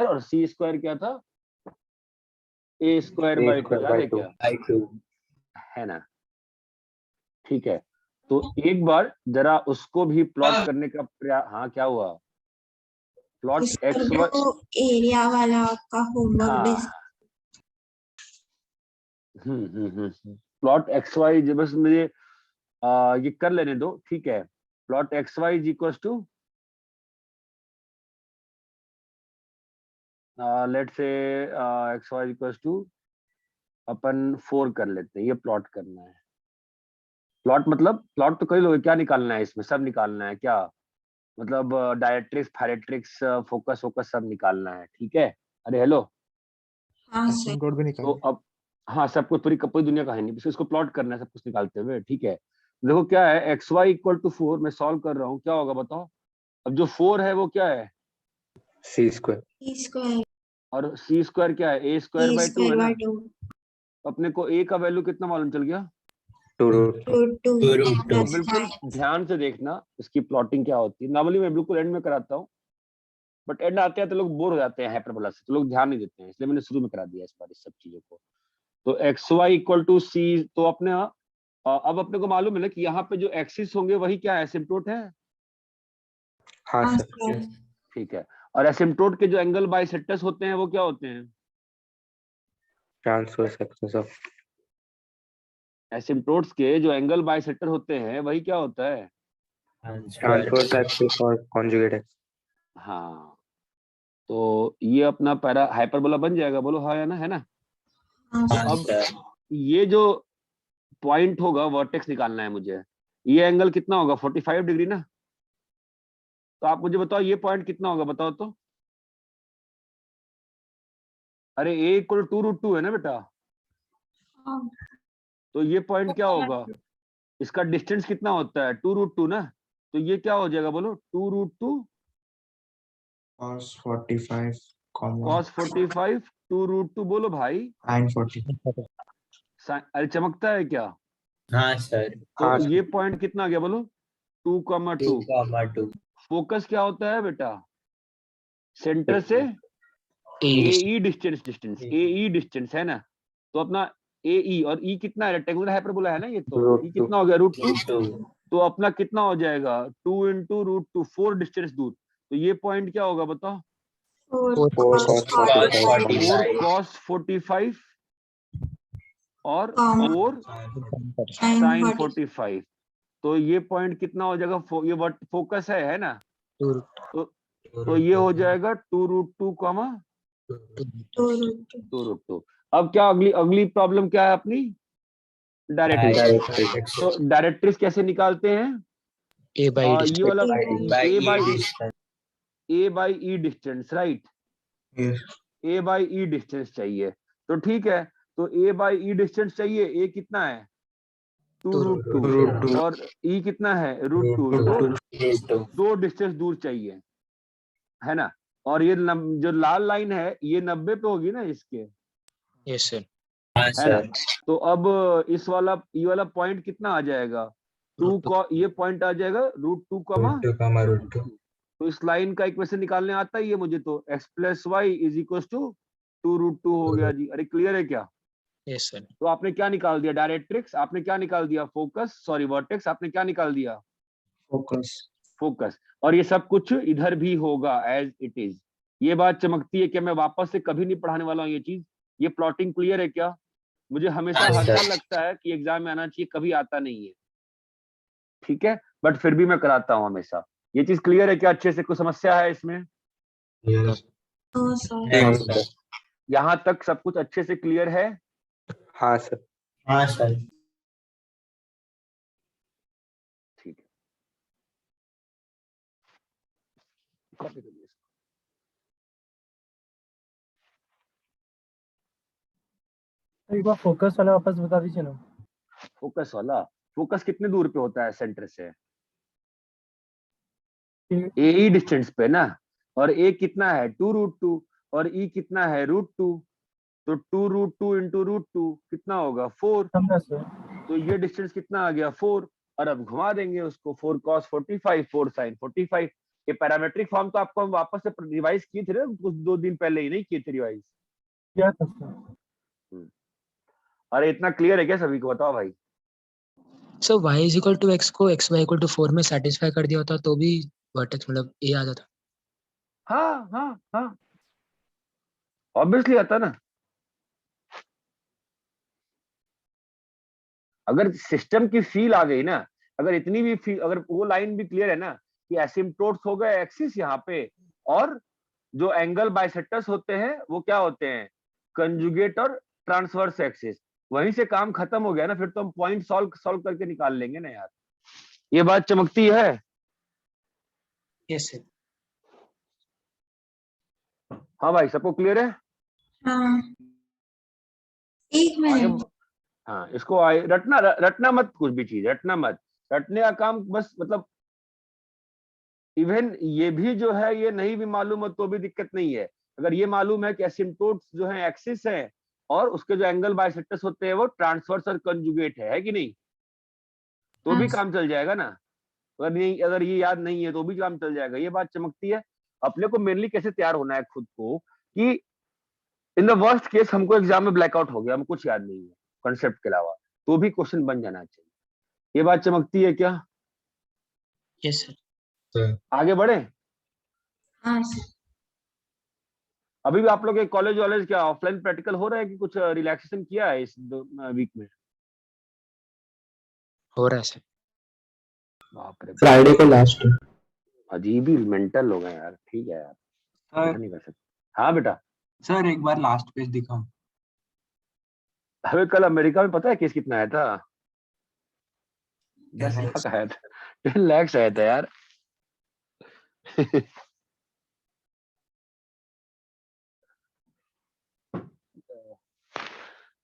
और सी स्क्वायर क्या था, ए स्क्वायर बाई 2, याद है क्या, है ना। ठीक है, तो एक बार जरा उसको भी प्लॉट करने का प्रयास, हाँ क्या हुआ, प्लॉट एक्स वाई, एरिया वाला का होमवर्क हाँ प्लॉट एक्स वाई, बस मुझे ये कर लेने दो, ठीक है। Plot X Y is equal to, let's say X Y equal to अपन 4 कर लेते हैं, ये प्लॉट करना है। प्लॉट मतलब प्लॉट तो कई लोग, क्या निकालना है इसमें, सब निकालना है क्या, मतलब डायरेक्ट्रिक्स, फायरेक्ट्रिक्स, फोकस फोकस सब निकालना है, ठीक है। अरे हेलो, हाँ सर, कोड भी तो निकालना। अब हाँ सब कुछ, पूरी दुनिया का है नहीं, इसको प्लॉट करना है सब कुछ निकालते हुए, ठीक है। देखो क्या है, एक्स वाई इक्वल टू 4, मैं सॉल्व कर रहा हूँ, क्या होगा बताओ। अब जो 4 है वो क्या है, सी स्क्वायर, ई स्क्वायर, और सी स्क्वायर क्या है, ए स्क्वायर ई बाई 2 है स्क्वायर ना। बाय 2 अपने को ए का वैल्यू कितना मालूम चल गया, रूट 2 तो प्लस बिल्कुल ध्यान से देखना इसकी प्लॉटिंग क्या होती है। नॉर्मली मैं बिल्कुल एंड में कराता हूँ, बट एंड आते हैं तो लोग बोर हो जाते हैं हाइपरबोला से, तो लोग ध्यान नहीं देते हैं, इसलिए मैंने शुरू में करा दिया इस बार इस सब चीजों को। तो एक्स वाई इक्वल टू सी, तो अपने अब अपने को मालूम है ना कि यहाँ पे जो एक्सिस होंगे वही क्या है, एसिम्प्टोट है, हाँ हाँ सर, सर, ठीक है। और एसिम्प्टोट के जो एंगल बाइसेक्टर्स होते हैं वो क्या होते हैं, ट्रांसवर्स एक्सिस ऑफ, एसिम्प्टोट्स के जो एंगल बाइसेक्टर होते हैं वही क्या होता है, ट्रांसवर्स एक्सिस और कॉन्जुगेट एक्सिस। हाँ। तो ये अपना पैरा हाइपरबोला बन जाएगा, बोलो हाँ या ना, है ना। हाँ तो सर, अब ये जो पॉइंट होगा वर्टेक्स निकालना है मुझे, ये एंगल कितना होगा 45 डिग्री ना। तो आप मुझे बताओ ये पॉइंट कितना होगा, बताओ तो। अरे ए इक्वल 2√2 है ना बेटा, हाँ तो ये पॉइंट क्या होगा, इसका डिस्टेंस कितना होता है 2√2 ना। तो ये क्या हो जाएगा बोलो, 2√2 cos 45 cos 45 2√2, बोलो भाई, sin 40। अरे चमकता है क्या। हाँ सर, तो हाँ ये पॉइंट कितना आ गया बोलो, 2,2। 2,2 फोकस क्या होता है बेटा, सेंटर से ए डिस्टेंस है ना। तो अपना ए ई, और ई कितना है, रेक्टेंगुलर हाइपरबोला है ना ये, तो ई √2 कितना हो गया √2। √2 तो अपना कितना हो जाएगा 2 × √2, 4 डिस्टेंस दूर। तो ये पॉइंट क्या होगा बताओ, 4 cos cos 45 4 45 cos 45 और कॉमा 4 sin sin 40 45। तो ये पॉइंट कितना हो जाएगा, ये फोकस है ना। तो ये हो जाएगा 2√2 कॉमा 2 2√2। अब क्या अगली अगली प्रॉब्लम क्या है अपनी, डायरेक्ट्रिक्स। तो डायरेक्ट्रिक्स कैसे निकालते हैं, ये वाला A by E distance, right, A by E distance चाहिए। तो ठीक है, तो ए बाई ई डिस्टेंस चाहिए, ए कितना है 2√2 और ई कितना है √2, तो 2 डिस्टेंस दूर चाहिए, है ना। और ये जो लाल लाइन है ये 90 पे होगी ना इसके, यस सर, है ना। तो अब इस वाला ये वाला पॉइंट कितना आ जाएगा, 2 का ये पॉइंट आ जाएगा √2 कमा √2। तो इस लाइन का इक्वेशन निकालने आता ही है मुझे, तो x + y = 2√2 हो गया जी। अरे क्लियर है क्या। यस सर, तो आपने क्या निकाल दिया, डायरेक्ट्रिक्स आपने क्या निकाल दिया, फोकस सॉरी वर्टेक्स आपने क्या निकाल दिया, फोकस। और ये सब कुछ इधर भी होगा एज इट इज। ये बात चमकती है कि मैं वापस से कभी नहीं पढ़ाने वाला हूँ ये चीज। ये प्लॉटिंग क्लियर है क्या, मुझे हमेशा हर बार लगता है कि एग्जाम में आना चाहिए, कभी आता नहीं है, ठीक है, बट फिर भी मैं कराता हूँ हमेशा। ये चीज क्लियर है क्या, अच्छे से, कोई समस्या है इसमें, हाँ सर, यहाँ तक सब कुछ अच्छे से क्लियर है। हाँ सर, हाँ सर, ठीक है, कॉपी करिए इसको। एक बार फोकस वाला वापस बता दीजिए ना। फोकस वाला, फोकस कितने दूर पे होता है सेंटर से, ए ई डिस्टेंस पे ना। और ए कितना है 2√2 और ई कितना है √2। तो 2√2 × √2 कितना होगा 4। समझा सर। तो ये डिस्टेंस कितना आ गया 4। और अब घुमा देंगे उसको, 4 cos 45 4 sin 45। ये पैरामेट्रिक फॉर्म तो आपको हम वापस से रिवाइज किए थे ना कुछ 2 दिन पहले ही, नहीं किए थे रिवाइज? क्या था सर? अरे इतना क्लियर है क्या सभी को? बताओ भाई। So y is equal to x को x y इक्वल टू 4 में सेटिस्फाई कर दिया होता तो भी वर्टेक्स मतलब a आ जाता। हाँ हाँ हाँ, ऑब्वियसली आता ना। अगर सिस्टम की फील आ गई ना, अगर इतनी भी फील, अगर वो लाइन भी क्लियर है ना कि एसिम्प्टोट्स हो गए एक्सिस यहाँ पे, और जो एंगल बाइसेक्टर्स होते हैं वो क्या होते हैं? कंजुगेट और ट्रांसवर्स एक्सिस। वहीं से काम खत्म हो गया ना, फिर तो हम पॉइंट सॉल्व करके निकाल लेंगे ना यार। ये बात चमकती है? Yes sir. हाँ भाई, सबको क्लियर है? हाँ, एक आगे मिनट। हाँ, इसको रटना मत, कुछ भी चीज रटना मत। रटने का काम बस, मतलब इवन ये भी जो है ये नहीं भी मालूम हो तो भी दिक्कत नहीं है। अगर ये मालूम है कि एसिम्प्टोट्स जो है एक्सिस है और उसके जो एंगल बाइसेक्टर्स होते हैं वो ट्रांसवर्स और कंजुगेट है कि नहीं, तो भी काम चल जाएगा ना। अगर ये याद नहीं है तो भी काम चल जाएगा। ये बात चमकती है। अपने को मेनली कैसे तैयार होना है खुद को कि इन द वर्स्ट केस हमको एग्जाम में ब्लैकआउट हो गया, हमको कुछ याद नहीं है कॉन्सेप्ट के अलावा, तो भी क्वेश्चन बन जाना चाहिए। ये बात चमकती है क्या? Yes sir. आगे बढ़े। हाँ सर। अभी भी आप लोग के कॉलेज वॉलेज क्या ऑफलाइन प्रैक्टिकल हो रहा है कि कुछ रिलैक्सेशन किया है इस वीक में? हो रहा है सर। बाप रे, फ्राइडे को लास्ट है। अजीब ही मेंटल लोग हैं यार। ठीक है यार, ऐसा नहीं कर सकते। हाँ बेटा। सर एक बार लास्ट पेज दिखाओ। अबे कल अमेरिका में पता है केस कितना आया था? 10 लाख आया था, 10 लाख आया था यार।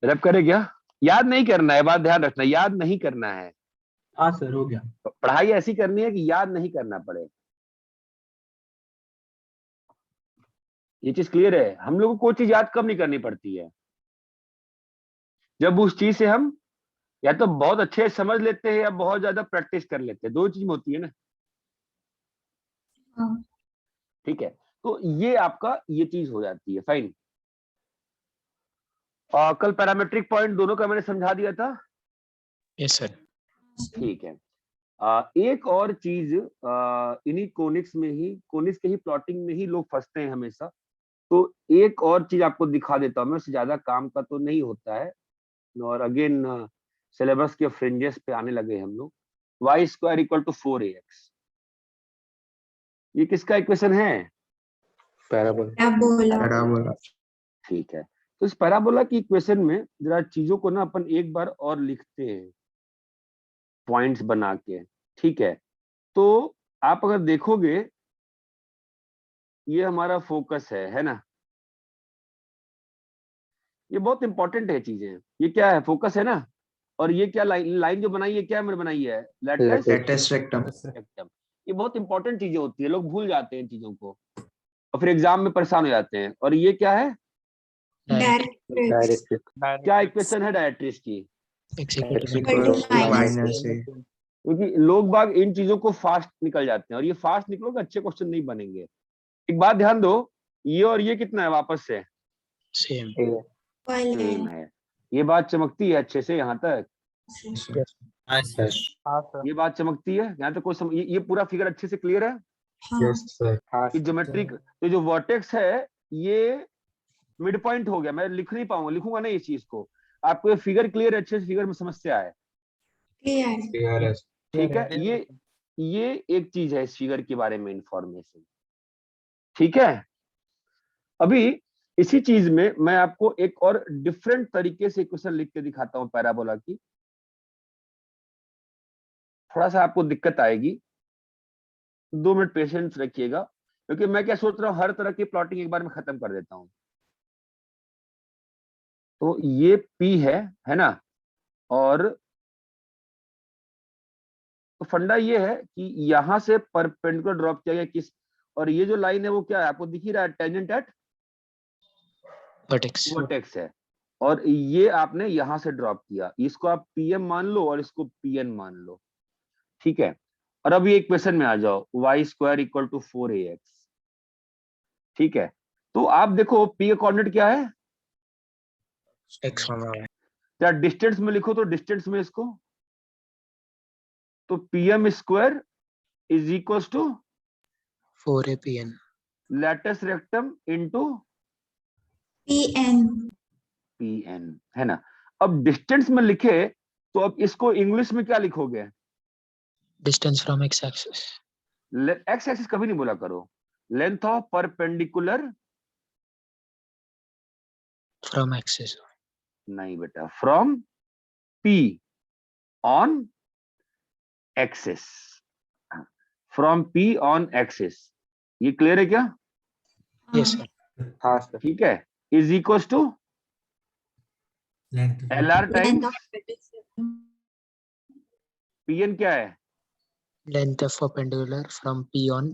रैप करे क्या? याद नहीं करना है, बात ध्यान रखना, याद नहीं करना है। हाँ सर, हो गया। पढ़ाई ऐसी करनी है कि याद नहीं करना पड़े। ये चीज क्लियर है? हम लोगों को कोई चीज याद कब नहीं करनी पड़ती है? जब उस चीज से हम या तो बहुत अच्छे समझ लेते हैं या बहुत ज्यादा प्रैक्टिस कर लेते हैं, दो चीज होती है ना। हाँ। ठीक है, तो ये आपका ये चीज हो जाती है। फाइन। कल पैरामेट्रिक पॉइंट दोनों का मैंने समझा दिया था। Yes sir. ठीक है। एक और चीज, इन्हीं कोनिक्स में ही, कोनिक्स के ही प्लॉटिंग में ही लोग फंसते हैं हमेशा। तो एक और चीज आपको दिखा देता हूं मैं, उससे ज्यादा काम का तो नहीं होता है, और अगेन सिलेबस के फ्रिंजेस पे आने लगे हम लोग। Y square equal to 4ax, ये किसका इक्वेशन है? पैराबोला। ठीक है, तो इस पैराबोला की इक्वेशन में जरा चीजों को ना अपन एक बार और लिखते हैं पॉइंट्स बना के। ठीक है, तो आप अगर देखोगे ये हमारा फोकस है ना? ये बहुत इंपॉर्टेंट है चीजें। ये क्या है? फोकस है ना? और ये क्या लाइन जो बनाई है, क्या मैंने बनाई है? Latus rectum. रेक्टम। ये बहुत इंपॉर्टेंट चीजें होती है, लोग भूल जाते हैं इन चीजों को और फिर एग्जाम में परेशान हो जाते हैं। और ये क्या है? डायरेक्ट्रिक्स। क्या इक्वेशन है डायरेक्ट्रिक्स की? x इक्वल टू माइनस है। क्योंकि लोग बाग इन चीजों को फास्ट निकल जाते हैं, और ये फास्ट निकलोगे अच्छे क्वेश्चन नहीं बनेंगे। एक बात ध्यान दो, ये और ये कितना है वापस से? सेम। सेम है। ये बात चमकती है अच्छे से यहाँ तक? हाँ सर। ये बात चमकती है यहाँ तक? कोई ये पूरा फिगर अच्छे से क्लियर है? Yes sir. कि ज्योमेट्रिक तो जो वर्टेक्स है ये मिड पॉइंट हो गया। मैं लिख नहीं पाऊंगा, लिखूंगा नहीं इस चीज को। आपको ये फिगर क्लियर है? अच्छे से फिगर में समस्या है? ठीक है, ये एक चीज है इस फिगर के बारे में इंफॉर्मेशन। ठीक है, अभी इसी चीज में मैं आपको एक और डिफरेंट तरीके से इक्वेशन लिख के दिखाता हूं पैराबोला की। थोड़ा सा आपको दिक्कत आएगी, 2 मिनट पेशेंस रखिएगा, क्योंकि मैं क्या सोच रहा हूं, हर तरह की प्लॉटिंग एक बार में खत्म कर देता हूं। तो ये P है ना? और तो फंडा ये है कि यहां से परपेंडिकुलर ड्रॉप किया गया किस, और ये जो लाइन है वो क्या है? आपको दिख ही रहा है, टेंजेंट एट वर्टेक्स है। और ये आपने यहां से ड्रॉप किया, इसको आप PM मान लो और इसको PN मान लो। ठीक है, और अब ये इक्वेशन में आ जाओ, Y square equal to 4ax, ठीक है। तो आप देखो p का कोऑर्डिनेट क्या है, x होगा y, या डिस्टेंस में लिखो तो डिस्टेंस में इसको, तो pm square is equal to 4apn, latus rectum into PN. pn, है ना। अब डिस्टेंस में लिखे तो अब इसको इंग्लिश में क्या लिखोगे, distance from x axis, x axis कभी नहीं बोला करो, length of perpendicular, from axis, नहीं बेटा, from p on axis, from p on axis, ये क्लियर है क्या, yes sir, हाँ सर। ठीक है, is equal to L R Length times of pedestrian. pn क्या है, length of perpendicular from p on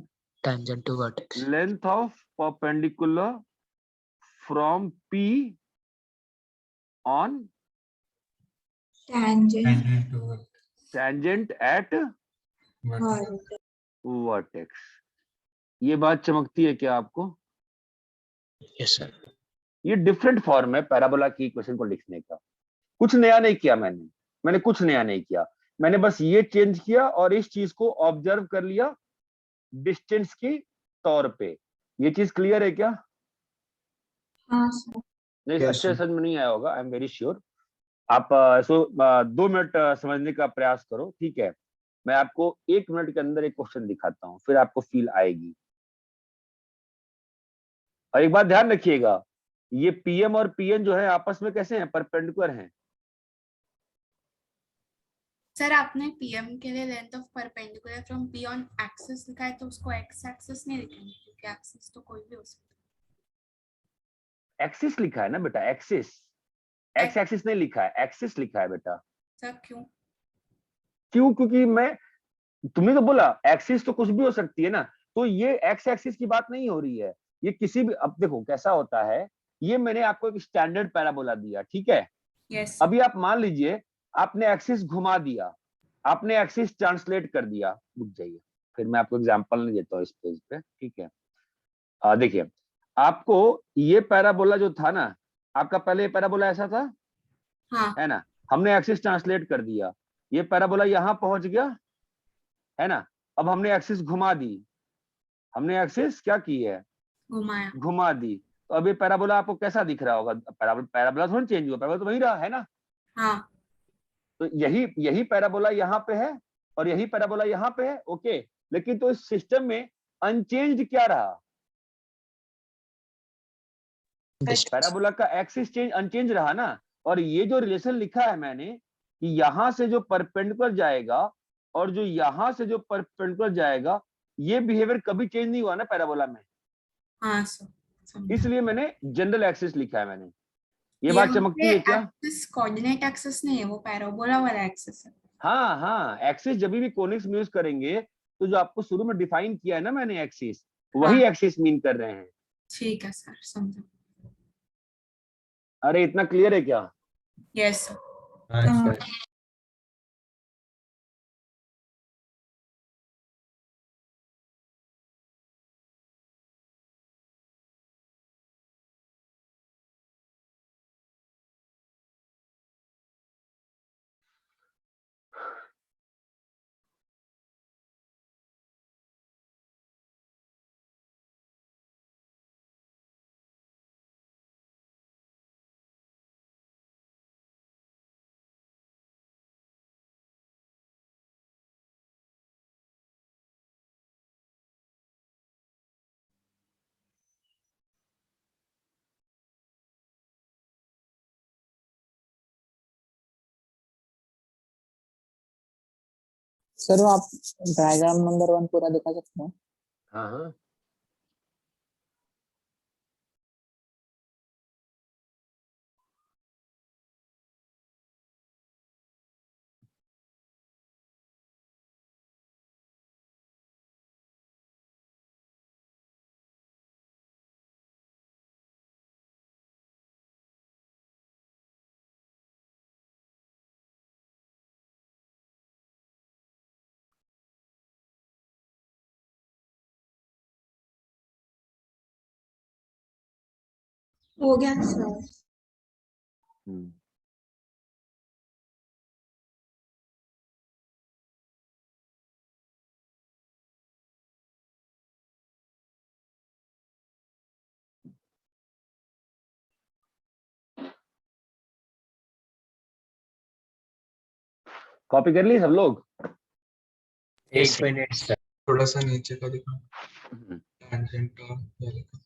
tangent to vertex, length of perpendicular from p on Tangent. Tangent at Vertex. Vertex. ये बात चमकती है क्या आपको, yes sir, ये different form है पैराबोला की इक्वेशन को लिखने का, कुछ नया नहीं किया मैंने कुछ नया नहीं किया, मैंने बस ये चेंज किया और इस चीज को ऑब्जर्व कर लिया डिस्टेंस की तौर पे। ये चीज क्लियर है क्या, हाँ सर. नहीं Yes, अच्छे sir. समझ में नहीं आया होगा, आई एम वेरी श्योर। आप 2 मिनट समझने का प्रयास करो, ठीक है। मैं आपको 1 मिनट के अंदर एक क्वेश्चन दिखाता हूँ, फिर आपको फील आएगी। और एक बात ध्यान रखिएगा, ये पीएम और पीएन जो है आपस में कैसे हैं, परपेंडिकुलर हैं। सर आपने पीएम के लिए length of perpendicular from P on axis लिखा है, तो उसको एक्स एक्सिस नहीं लिखेंगे क्योंकि एक्सिस तो कोई भी हो सकता एक्सिस लिखा है ना बेटा, एक्सिस, एक्स एक्सिस नहीं लिखा है, एक्सिस लिखा है बेटा। है। सर क्यों? क्यों, क्योंकि मैं, तुमने तो बोला एक्सिस तो कुछ भी हो सकती है ना, तो ये एक्स एक्सिस की बात नहीं हो रही है, ये किसी भी, अब देखो कैसा होता है, ये मैंने आपको एक स्टैंडर्ड पैराबोला दिया, ठीक है। यस अभी आप मान लीजिए आपने एक्सिस घुमा दिया, आपने एक्सिस ट्रांसलेट कर दिया, रुक जाइए, फिर मैं आपको एग्जांपल नहीं देता हूँ इस पेज पे, ठीक है। देखिए आपको ये पैराबोला जो था ना, आपका पहले ये पैराबोला ऐसा था, हाँ है ना, हमने एक्सिस ट्रांसलेट कर दिया, ये पैराबोला यहाँ पहुंच गया, है ना। अब हमने एक्सिस घुमा दी, हमने एक्सिस क्या की है, घुमाया। घुमा दी, तो अब ये पैराबोला आपको कैसा दिख रहा होगा, पैराबोला थोड़ा चेंज हुआ, पैराबोला तो वही रहा है ना। हाँ तो यही यही पैराबोला यहाँ पे है और यही पैराबोला यहाँ पे है, ओके। लेकिन तो इस सिस्टम में अनचेंज्ड क्या रहा, distance, पैराबोला का एक्सिस चेंज अनचेंज रहा ना। और ये जो रिलेशन लिखा है मैंने कि यहां से जो परपेंडिकुलर जाएगा और जो यहां से जो परपेंडिकुलर जाएगा, ये बिहेवियर कभी चेंज नहीं हुआ ना पैराबोला में, हाँ सर समझा। इसलिए मैंने जनरल एक्सिस लिखा है मैंने। ये बात यहाँ चमकती पे है क्या, एक्सिस कोऑर्डिनेट एक्सिस नहीं है, वो पैराबोला वाला एक्सिस है। हाँ हाँ, एक्सिस जब भी कोनिक्स में यूज करेंगे तो जो आपको शुरू में डिफाइन किया है ना मैंने एक्सिस, वही हाँ एक्सिस मीन कर रहे हैं। ठीक है सर समझा। अरे इतना क्लियर है क्या, यस सर। हाँ सर। सर वो आप डायग्राम नंबर 1 पूरा दिखा सकते हैं? हाँ हाँ हो गया सर। हम्म। कॉपी कर ली सब लोग? एक मिनट सर। थोड़ा सा नीचे का दिखा, हम्म। टेंजेंट का ये लिखा।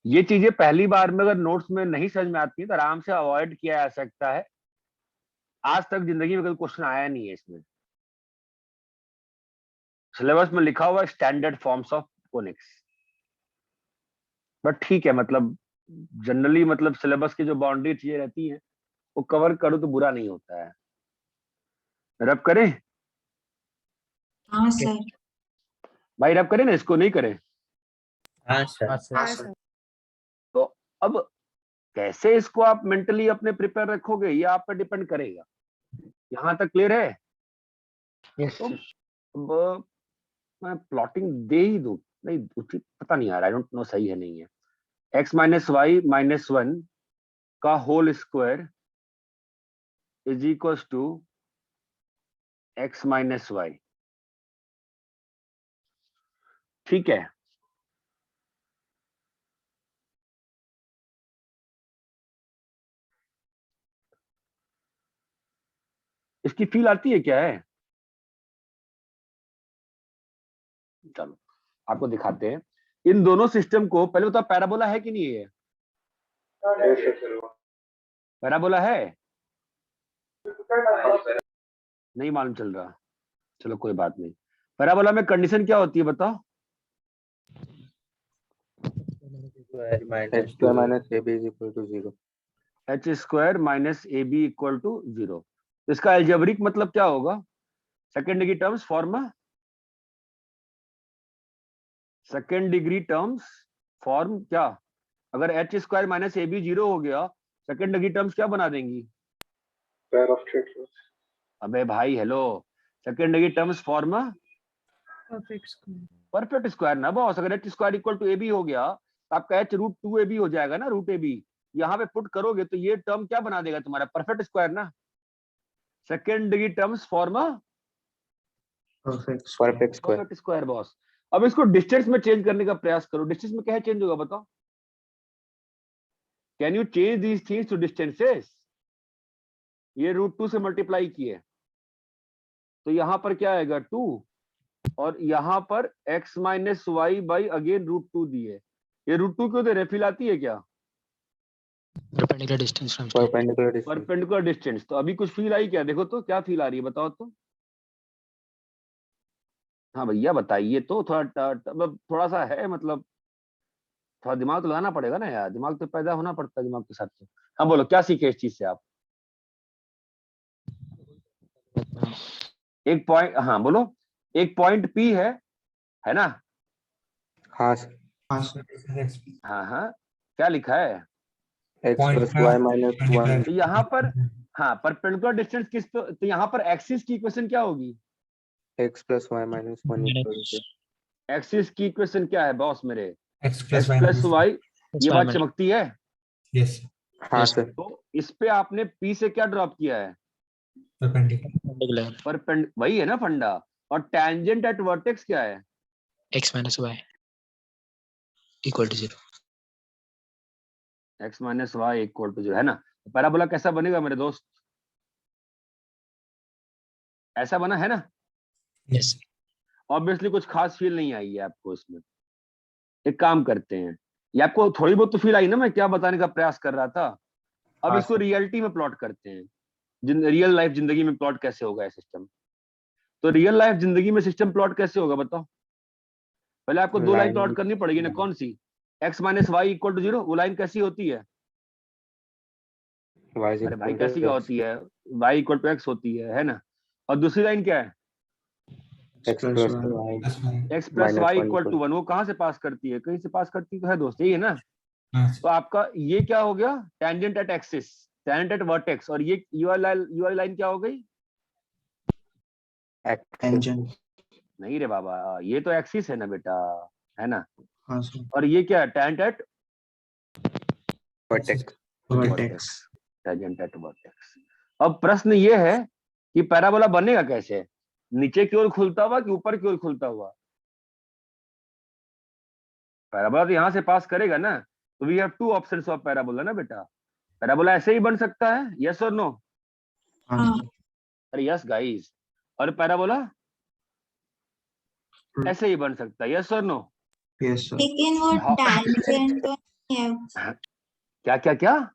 ये चीजें पहली बार में अगर नोट्स में नहीं समझ में आती है तो आराम से अवॉइड किया जा सकता है। आज तक जिंदगी में कोई क्वेश्चन आया नहीं है इसमें। सिलेबस में लिखा हुआ standard forms of phoenix, but ठीक है, मतलब जनरली मतलब सिलेबस की जो बाउंड्री चीजें रहती हैं वो कवर करो तो बुरा नहीं होता है। रब करें हाँ सर। भाई, रब करें ना, इसको नहीं करें? हाँ सर। हाँ सर। तो अब कैसे इसको आप मेंटली अपने प्रिपेयर रखोगे ये आप पे डिपेंड करेगा। यहां तक क्लियर है? यस तो सर। अब मैं प्लॉटिंग दे ही दूं, नहीं उचित पता नहीं आ रहा, आई डोंट नो सही है नहीं है। x माइनस वाई माइनस 1 का whole square is equal to x minus y. ठीक है, इसकी फील आती है क्या है? चलो आपको दिखाते हैं। इन दोनों सिस्टम को पहले बताओ, पैराबोला है कि नहीं है? पैराबोला है? नहीं मालूम चल रहा, चलो कोई बात नहीं। पैराबोला में कंडीशन क्या होती है बताओ? H square minus AB is equal to 0. h square minus a b equal to 0। इसका एल्जेब्रिक मतलब क्या होगा? Second degree terms form, second degree terms form क्या? अगर h square minus a b 0 हो गया, सेकेंड डिग्री टर्म्स क्या बना देंगी? Pair of triplets. अबे भाई hello, second degree terms form perfect perfect square ना बॉस। अगर h square equal to a b हो गया तो आपका h रूट 2 ए बी हो जाएगा ना, रूट ए बी। यहाँ पे पुट करोगे तो ये टर्म क्या बना देगा तुम्हारा? परफेक्ट स्क्वायर ना। Second degree terms form Perfect square. Perfect square boss. अब इसको डिस्टेंस में चेंज करने का प्रयास करो। डिस्टेंस में क्या चेंज होगा बताओ? Can you change these things to distances? ये रूट 2 से मल्टीप्लाई किए तो यहाँ पर क्या आएगा 2, और यहाँ पर x minus y by again root 2 दिए। ये रूट 2 क्यों दे रहे? फील आती है क्या? Perpendicular distance from Perpendicular distance. Perpendicular distance. तो अभी कुछ फील आई क्या? देखो तो क्या फील आ रही है बताओ तो। हाँ भैया बताइए तो, थोड़ा सा है मतलब, थोड़ा दिमाग तो लगाना पड़ेगा ना यार, दिमाग तो पैदा होना पड़ता है दिमाग के साथ तो। हाँ बोलो क्या सीखे इस चीज से आप? एक पॉइंट, हाँ बोलो, एक पॉइंट P है ना? हाँ सर। हाँ सर। हाँ हाँ, क्या लिखा है? X plus Y minus 1. तो यहाँ पर हाँ परपेंडिकुलर डिस्टेंस किस तो यहाँ पर एक्सिस की इक्वेशन क्या होगी? X plus Y minus 1 equal to. Axis की इक्वेशन क्या है बॉस मेरे? x x plus y. ये बात चमकती है? यस हाँ सर। तो इस पे आपने P से क्या ड्रॉप किया है? परपेंडिकुलर वही है ना फंडा। और टेंजेंट एट वर्टेक्स क्या है? x minus y equal to 0। x minus y equal to 0 है ना? तो पैराबोला कैसा बनेगा मेरे दोस्त? ऐसा बना है ना? यस ऑब्वियसली कुछ खास फील नहीं आई है आपको इसमें। एक काम करते हैं, ये आपको थोड़ी बहुत तो फील आई ना मैं क्या बताने का प्रयास कर रहा था। अब हाँ, इसको सर। रियलिटी में प्लॉट करते हैं। रियल लाइफ जिंदगी में प्लॉट कैसे होगा ये सिस्टम? तो रियल लाइफ जिंदगी में सिस्टम प्लॉट कैसे होगा बताओ? पहले आपको दो लाइन प्लॉट करनी पड़ेगी ना। कौन सी? x minus y equal to 0। वो लाइन कैसी होती है? Y is अरे भाई equal to कैसी क्या X. होती है? y इक्वल टू x होती है ना? और दूसरी लाइन क्या है? x plus y Plus one. x plus minus y 1 equal to equal 1, वो कहाँ से पास करती है? कहीं से पास करती तो है दोस्त, यही है ना? हाँ तो आपका ये क्या हो गया? Tangent at axis, tangent at vertex, और ये यू वाली लाइन क्या हो गई? x tangent. नहीं रे बाबा, ये तो एक्सिस है ना बेटा, है ना? हाँ सर। और ये क्या है? Tangent at vertex vertex. Tangent at vertex. अब प्रश्न ये है कि पैराबोला बनेगा कैसे? नीचे की ओर खुलता हुआ कि ऊपर की ओर खुलता हुआ? पैराबोला तो यहाँ से पास करेगा ना, तो we have two options of parabola ना बेटा। पैराबोला ऐसे ही बन सकता है, यस और नो? हाँ सर। अरे यस गाइस। और पैराबोला ऐसे ही बन सकता है, यस और नो? Yes sir. लेकिन वो हाँ। टेंजेंट तो नहीं है क्या क्या क्या?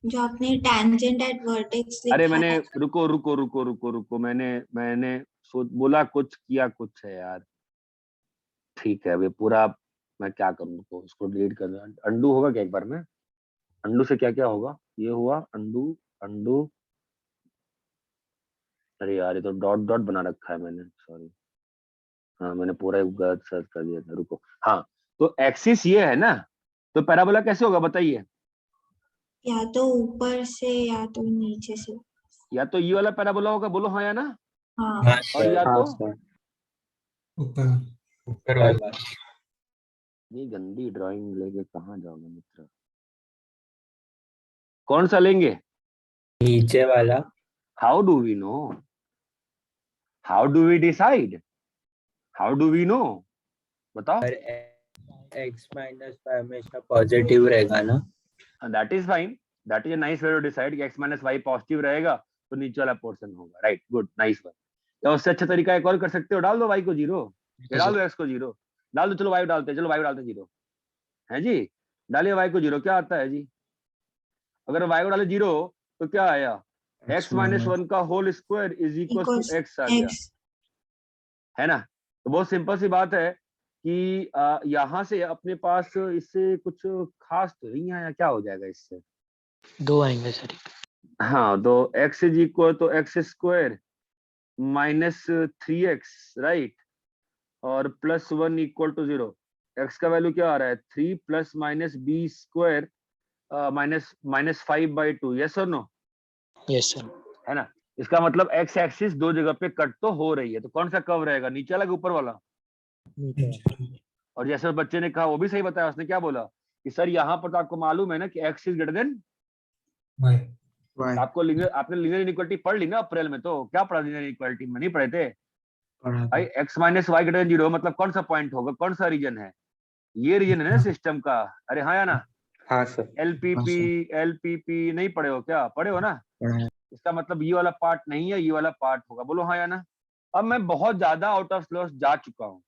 जो आपने टेंजेंट एट वर्टेक्स अरे लिखा मैंने था। रुको, मैंने बोला कुछ, किया कुछ है यार। ठीक है, अभी पूरा मैं क्या करूँ, तो उसको डिलीट कर दूं। अंडू होगा क्या एक बार में? अंडू से क्या क्या होगा? ये हुआ अंडू, अंडू। अरे यार, ये तो डॉट डॉट बना रखा है मैंने, सॉरी। हाँ, मैंने पूरा एक गलत सर्च कर दिया था, रुको। हाँ, तो एक्सिस ये है ना, तो पैराबोला कैसे होगा बताइए? या तो ऊपर से या तो नीचे से। या तो ये वाला पैराबोला होगा, बोलो हाँ या ना? हाँ। हाँ और सर। या हाँ तो सर ऊपर ऊपर वाला। ये गंदी ड्राइंग लेके कहाँ जाओगे मित्र? कौन सा लेंगे? नीचे वाला। How do we know? How do we decide? How do we know? बताओ। पर x माइनस वाई हमेशा पॉजिटिव रहेगा ना? That is fine, that is a nice way to decide कि x माइनस वाई पॉजिटिव रहेगा तो नीचे वाला पोर्शन होगा, राइट, गुड, नाइस वन। या उससे अच्छा तरीका एक और कर सकते हो, डाल दो y को 0, डाल दो x को 0, डाल दो, चलो y डालते हैं, चलो y डालते हैं 0, है जी? डालिए y को 0, क्या आता है जी? अगर y को डाले 0 तो क्या आया? x माइनस 1 का whole square is equal to x आ गया, है ना? तो बहुत सिंपल सी बात है कि यहाँ से अपने पास इससे कुछ खास तो नहीं आया, क्या हो जाएगा इससे? 2 आएंगे सर। हाँ, तो x इज इक्वल तो x square minus 3x, right, और प्लस 1 इक्वल टू 0। x का वैल्यू क्या आ रहा है? 3 plus minus b square minus 5/2, yes और नो? Yes sir. है ना? इसका मतलब x एक्सिस दो जगह पे कट तो हो रही है, तो कौन सा कर्व रहेगा, नीचे वाला कि ऊपर वाला? और जैसे बच्चे ने कहा वो भी सही बताया, उसने क्या बोला कि सर यहाँ पर तो आपको मालूम है ना कि x is greater than y. Y. आपने लीनियर इनइक्वालिटी पढ़ ली ना अप्रैल में, तो क्या पढ़ा लीनियर इनइक्वालिटी में? नहीं पढ़े थे पढ़ा भाई? था। x minus y greater than 0 मतलब कौन सा पॉइंट होगा, कौन सा रीजन है? ये रीजन है ना सिस्टम का। अरे हाँ या ना? हाँ सर एलपीपी नहीं पढ़े हो क्या? पढ़े हो ना? पढ़ा है। इसका मतलब ये वाला पार्ट नहीं है, ये वाला पार्ट होगा, बोलो हाँ या ना? अब मैं बहुत ज्यादा आउट ऑफ सिलेबस जा चुका हूँ,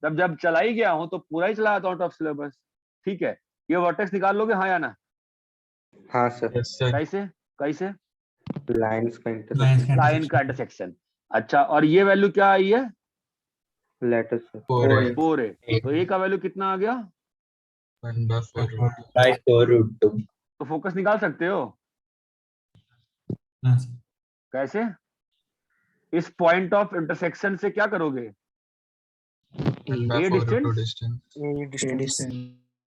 जब चला ही गया हूँ तो पूरा ही चला जाता आउट ऑफ सिलेबस, ठीक है? ये वर्टेक्स निकाल लोगे हाँ या ना? हाँ सर यस सर। कैसे कैसे? लाइंस का लाइन का इंटरसेक्शन। अच्छा, और ये वैल्यू क्या आई है? लेटर सर 4 है, तो ए का वैल्यू कितना आ गया? 1/4। बाय 4√2। तो फोकस निकाल सकते हो हाँ सर। कैसे? इस पॉइंट ऑफ इंटरसेक्शन से क्या करोगे?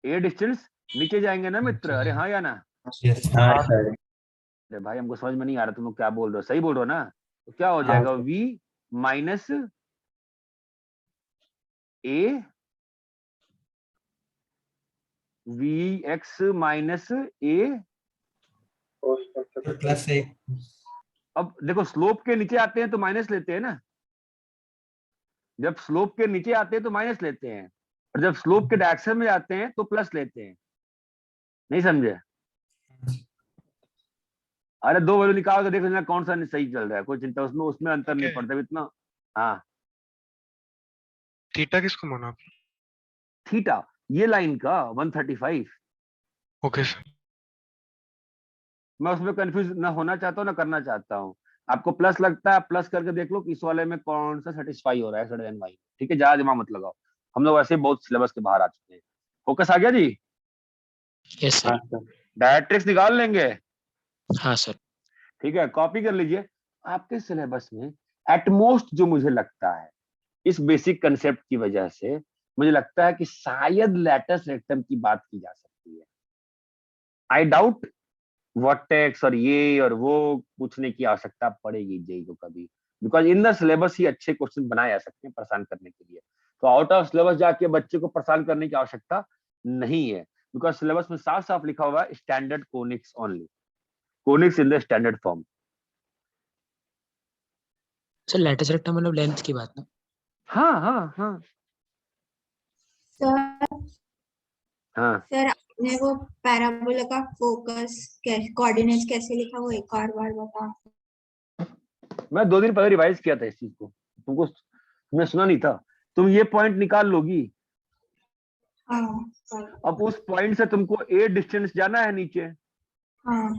ए डिस्टेंस नीचे जाएंगे ना मित्र, अरे हाँ या ना? यस हाँ सर। अरे भाई हमको समझ में नहीं आ रहा तुम लोग क्या बोल रहे हो, सही बोल रहे हो ना? तो क्या हो जाएगा? हाँ, v माइनस ए vx माइनस ए। प्लस 1। अब देखो स्लोप के नीचे आते हैं तो माइनस लेते हैं ना, जब स्लोप के नीचे आते हैं तो माइनस लेते हैं, और जब स्लोप के डायरेक्शन में जाते हैं तो प्लस लेते हैं, नहीं समझे? अरे दो वैल्यू निकाल के देख लेना कौन सा सही चल रहा है, कोई चिंता उसमें उसमें अंतर नहीं पड़ता इतना। हाँ, थीटा किसको माना आपने? थीटा ये लाइन का 135। Okay sir. मैं उसमें कंफ्यूज ना होना चाहता हूँ ना करना चाहता हूँ। आपको प्लस लगता है, प्लस करके देख लो कि इस वाले में कौन सा सेटिस्फाई हो रहा है, ग्रेटर देन वाई, ठीक है? ज्यादा दिमाग मत लगाओ, हम लोग ऐसे बहुत सिलेबस के बाहर आ चुके हैं। फोकस आ गया जी? Yes sir. डायरेक्ट्रिक्स निकाल लेंगे, हाँ सर। ठीक है? कॉपी कर लीजिए। आपके सिलेबस में एटमोस्ट जो मुझे लगता है इस बेसिक कंसेप्ट की वजह से मुझे लगता है कि शायद लैटिस रेक्टम की बात की जा सकती है। आई डाउट वर्टेक्स और ये और वो पूछने की आवश्यकता पड़ेगी जेई को कभी, बिकॉज इन द सिलेबस ही अच्छे क्वेश्चन बनाए जा सकते हैं परेशान करने के लिए। तो आउट ऑफ सिलेबस जाके बच्चे को परेशान करने की आवश्यकता नहीं है, बिकॉज सिलेबस में साफ साफ लिखा हुआ है standard conics only, conics in the standard form. Sir lattice rectum मतलब लेंथ की बात ना? हाँ हाँ हाँ सर हाँ। सर आपने वो पैराबोला का फोकस कोऑर्डिनेट्स कैसे लिखा वो एक और बार बता। मैं 2 दिन पहले रिवाइज किया था इस चीज को, तुमने सुना नहीं था। तुम ये पॉइंट निकाल लोगी, हाँ अब उस पॉइंट से तुमको ए डिस्टेंस जाना है नीचे। हाँ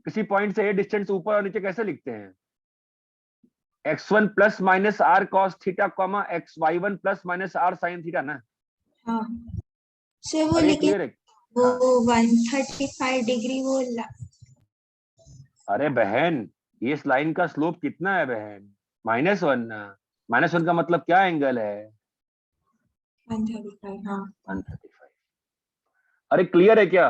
किसी पॉइंट से ए डिस्टेंस ऊपर और नीचे कैसे लिखते हैं? x1 plus minus r cos theta comma xy1 plus minus r sine theta ना। हाँ सर वो अरे लेकिन क्लियर है? वो 135 डिग्री वो अरे बहन, ये इस लाइन का स्लोप कितना है बहन? -1 ना। -1 का मतलब क्या एंगल है? 135। हाँ 135। अरे क्लियर है क्या?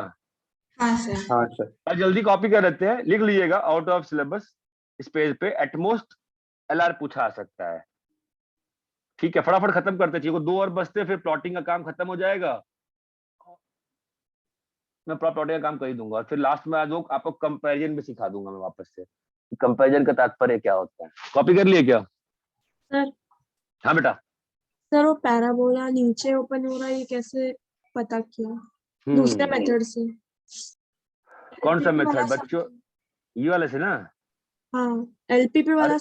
हाँ सर। हाँ सर। और जल्दी कॉपी कर लेते हैं, लिख लीजिएगा आउट ऑफ सिलेबस इस पेज पे एटमोस्ट एलआर पूछा आ सकता है। ठीक है, फटाफट खत्म करते चाहिए, 2 और बचते फिर प्लॉटिंग का काम खत्म हो जाएगा। मैं प्लॉटिंग का काम कर ही दूंगा और फिर लास्ट में आज आपको कंपैरिजन भी सिखा दूंगा मैं वापस से, कंपैरिजन का तात्पर्य क्या होता है। कॉपी कर लिए क्या? सर हाँ बेटा। सर वो पैराबोला नीचे ओपन हो रहा है ये कैसे पता किया दूसरे मेथड से? कौन सा LPP वाला मेथड बच्चों? ये वाले से ना। हाँ एलपीपी वाला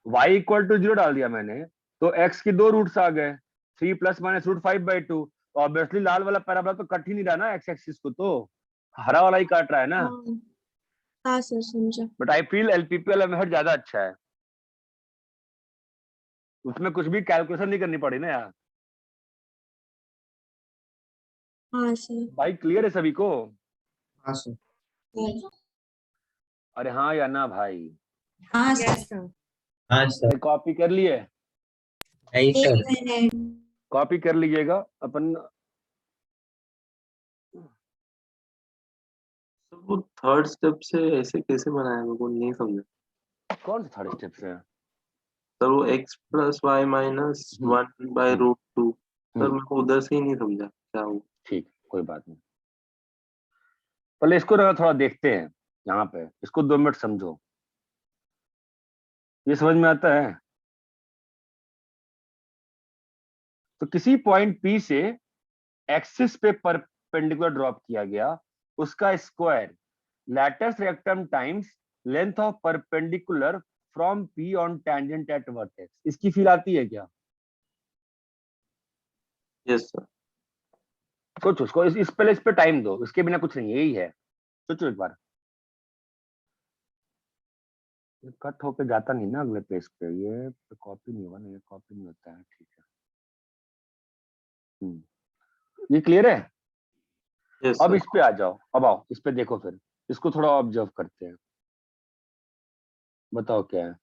y इक्वल टू 0 डाल दिया मैंने, तो x की 2 रूट्स आ गए, 3 प्लस माइनस रूट 5/2। तो ऑब्वियसली लाल वाला पैराबोला तो कट ही नहीं रहा ना x एक्सिस को, तो हरा वाला ही काट रहा है ना। हाँ सर समझा। बट आई फील एलपीपी वाला मेथड ज्यादा अच्छा है, उसमें कुछ भी कैलकुलेशन नहीं करनी पड़ी ना यार। हाँ सर। भाई क्लियर है सभी को? हाँ सर। अरे हाँ या ना भाई? हाँ सर। हाँ सर। कॉपी कर लिए? नहीं एक सर। मिनट। कॉपी कर लीजिएगा अपन। वो थर्ड स्टेप से ऐसे कैसे बनाया मेरे को नहीं समझा। कौन सा थर्ड स्टेप से? सर वो x plus y minus 1/√2, sir मेरे को उधर से ही नहीं समझा क्या वो। ठीक, कोई बात नहीं, पहले इसको थोड़ा देखते हैं यहाँ पे, इसको 2 मिनट समझो। ये समझ में आता है? तो किसी पॉइंट P से एक्सिस पे परपेंडिकुलर ड्रॉप किया गया, उसका square lattice rectum times length of perpendicular from P on tangent at vertex. इसकी फील आती है क्या? Yes sir. सोचो उसको, इस पहले इस पे टाइम दो, इसके बिना कुछ नहीं, यही है। सोचो एक बार, ये कट होके जाता नहीं ना अगले पेज पे, ये कॉपी नहीं होगा ना, ये कॉपी नहीं होता है। ठीक है, ये क्लियर है? yes, अब sir. इस पे आ जाओ, अब आओ इस पे देखो, फिर इसको थोड़ा ऑब्जर्व करते हैं, बताओ क्या है।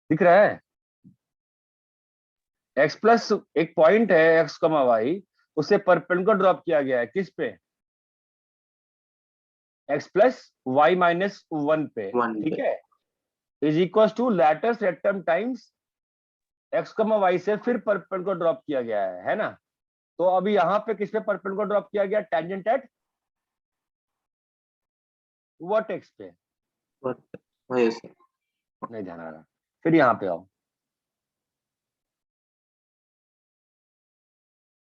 दिख रहा है? x प्लस एक पॉइंट है x, y, उसे परपेंडिकुलर ड्रॉप किया गया है किस पे? x प्लस वाई माइनस 1 पे। ठीक है, is equal to latus rectum times x, y से फिर परपेंडिकुलर ड्रॉप किया गया है ना? तो अभी यहाँ पे किस पे परपेंडिकुलर ड्रॉप किया गया? टेंजेंट एट वर्टेक्स पे। yes, sir. नहीं ध्यान आ रहा, फिर यहाँ पे आओ।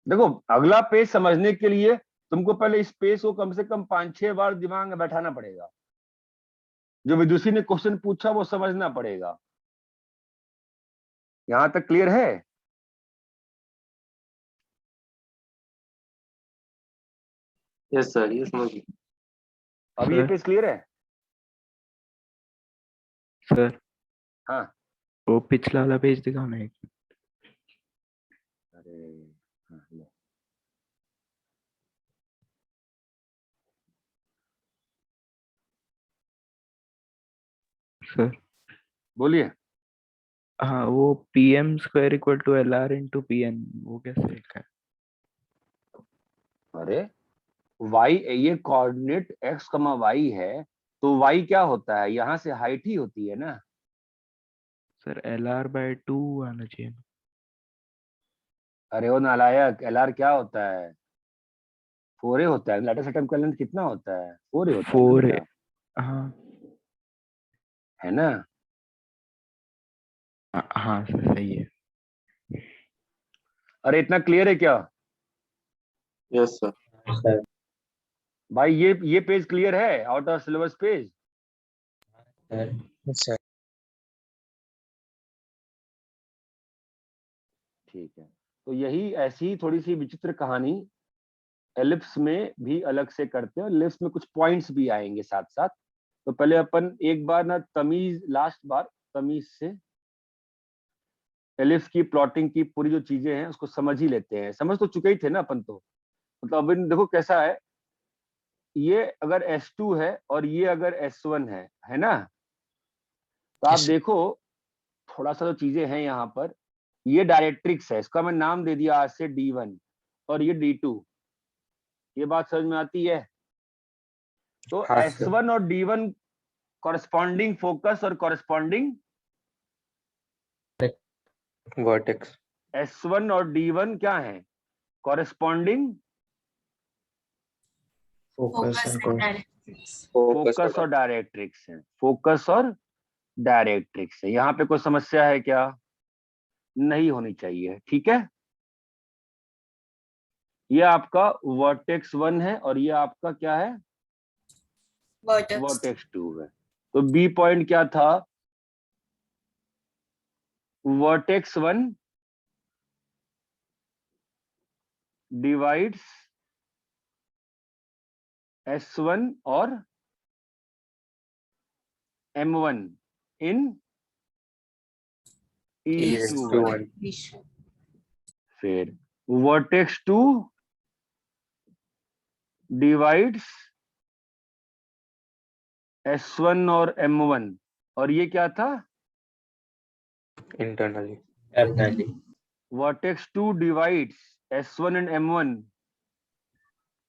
देखो अगला पेज समझने के लिए तुमको पहले इस पेज को कम से कम 5-6 बार दिमाग में बैठाना पड़ेगा, जो विदुषी ने क्वेश्चन पूछा वो समझना पड़ेगा। यहां तक क्लियर है? यस सर, ये समझ गया। अब ये पेज क्लियर है? सर हाँ, वो पिछला वाला पेज दिखाओ ना एक। अरे हाँ, लो। सर बोलिए। हाँ वो PM square equal to LR into PN, वो कैसे लिखा है? अरे y, ये कोऑर्डिनेट x, y है, तो y क्या होता है, यहाँ से हाइट ही होती है ना। सर LR/2 आना चाहिए। अरे वो नालायक, LR क्या होता है, 4a होता है। लैटिस एटम का लेंथ कितना होता है, 4a होता है ना 4a, बेटा, हाँ है ना। हाँ सर सही है। अरे इतना क्लियर है क्या यस सर। सर भाई? ये पेज क्लियर है, out of syllabus page. Sir sir ठीक है, तो यही ऐसी ही थोड़ी सी विचित्र कहानी एलिप्स में भी अलग से करते हैं, और एलिप्स में कुछ पॉइंट्स भी आएंगे साथ साथ। तो पहले अपन एक बार ना तमीज, लास्ट बार तमीज से एलिप्स की प्लॉटिंग की पूरी जो चीजें हैं उसको समझ ही लेते हैं। समझ तो चुके ही थे ना अपन तो, मतलब अभी देखो कैसा है, ये अगर S2 है और ये अगर S1 है ना, तो आप Yes, sir. देखो थोड़ा सा जो चीजें हैं यहाँ पर, ये डायरेक्ट्रिक्स है, इसका मैं नाम दे दिया आज से D1, और ये D2। ये बात समझ में आती है? तो हाँ सर। S1 और D1 कॉरेस्पॉन्डिंग फोकस और कॉरेस्पॉन्डिंग वर्टेक्स। S1 और D1 क्या है, corresponding focus focus and and directrix. Focus और डायरेक्ट्रिक्स है, फोकस और डायरेक्ट्रिक्स है। यहाँ पे कोई समस्या है क्या? नहीं होनी चाहिए, ठीक है। ये आपका वर्टेक्स 1 है और ये आपका क्या है, वर्टेक्स वर्टेक्स 2 है। तो बी पॉइंट क्या था, वर्टेक्स 1 डिवाइड्स S1 और M1 इन E1। फिर वर्टेक्स 2 डिवाइड्स S1 और M1, और ये क्या था, internally. Vertex 2 divides S1 and M1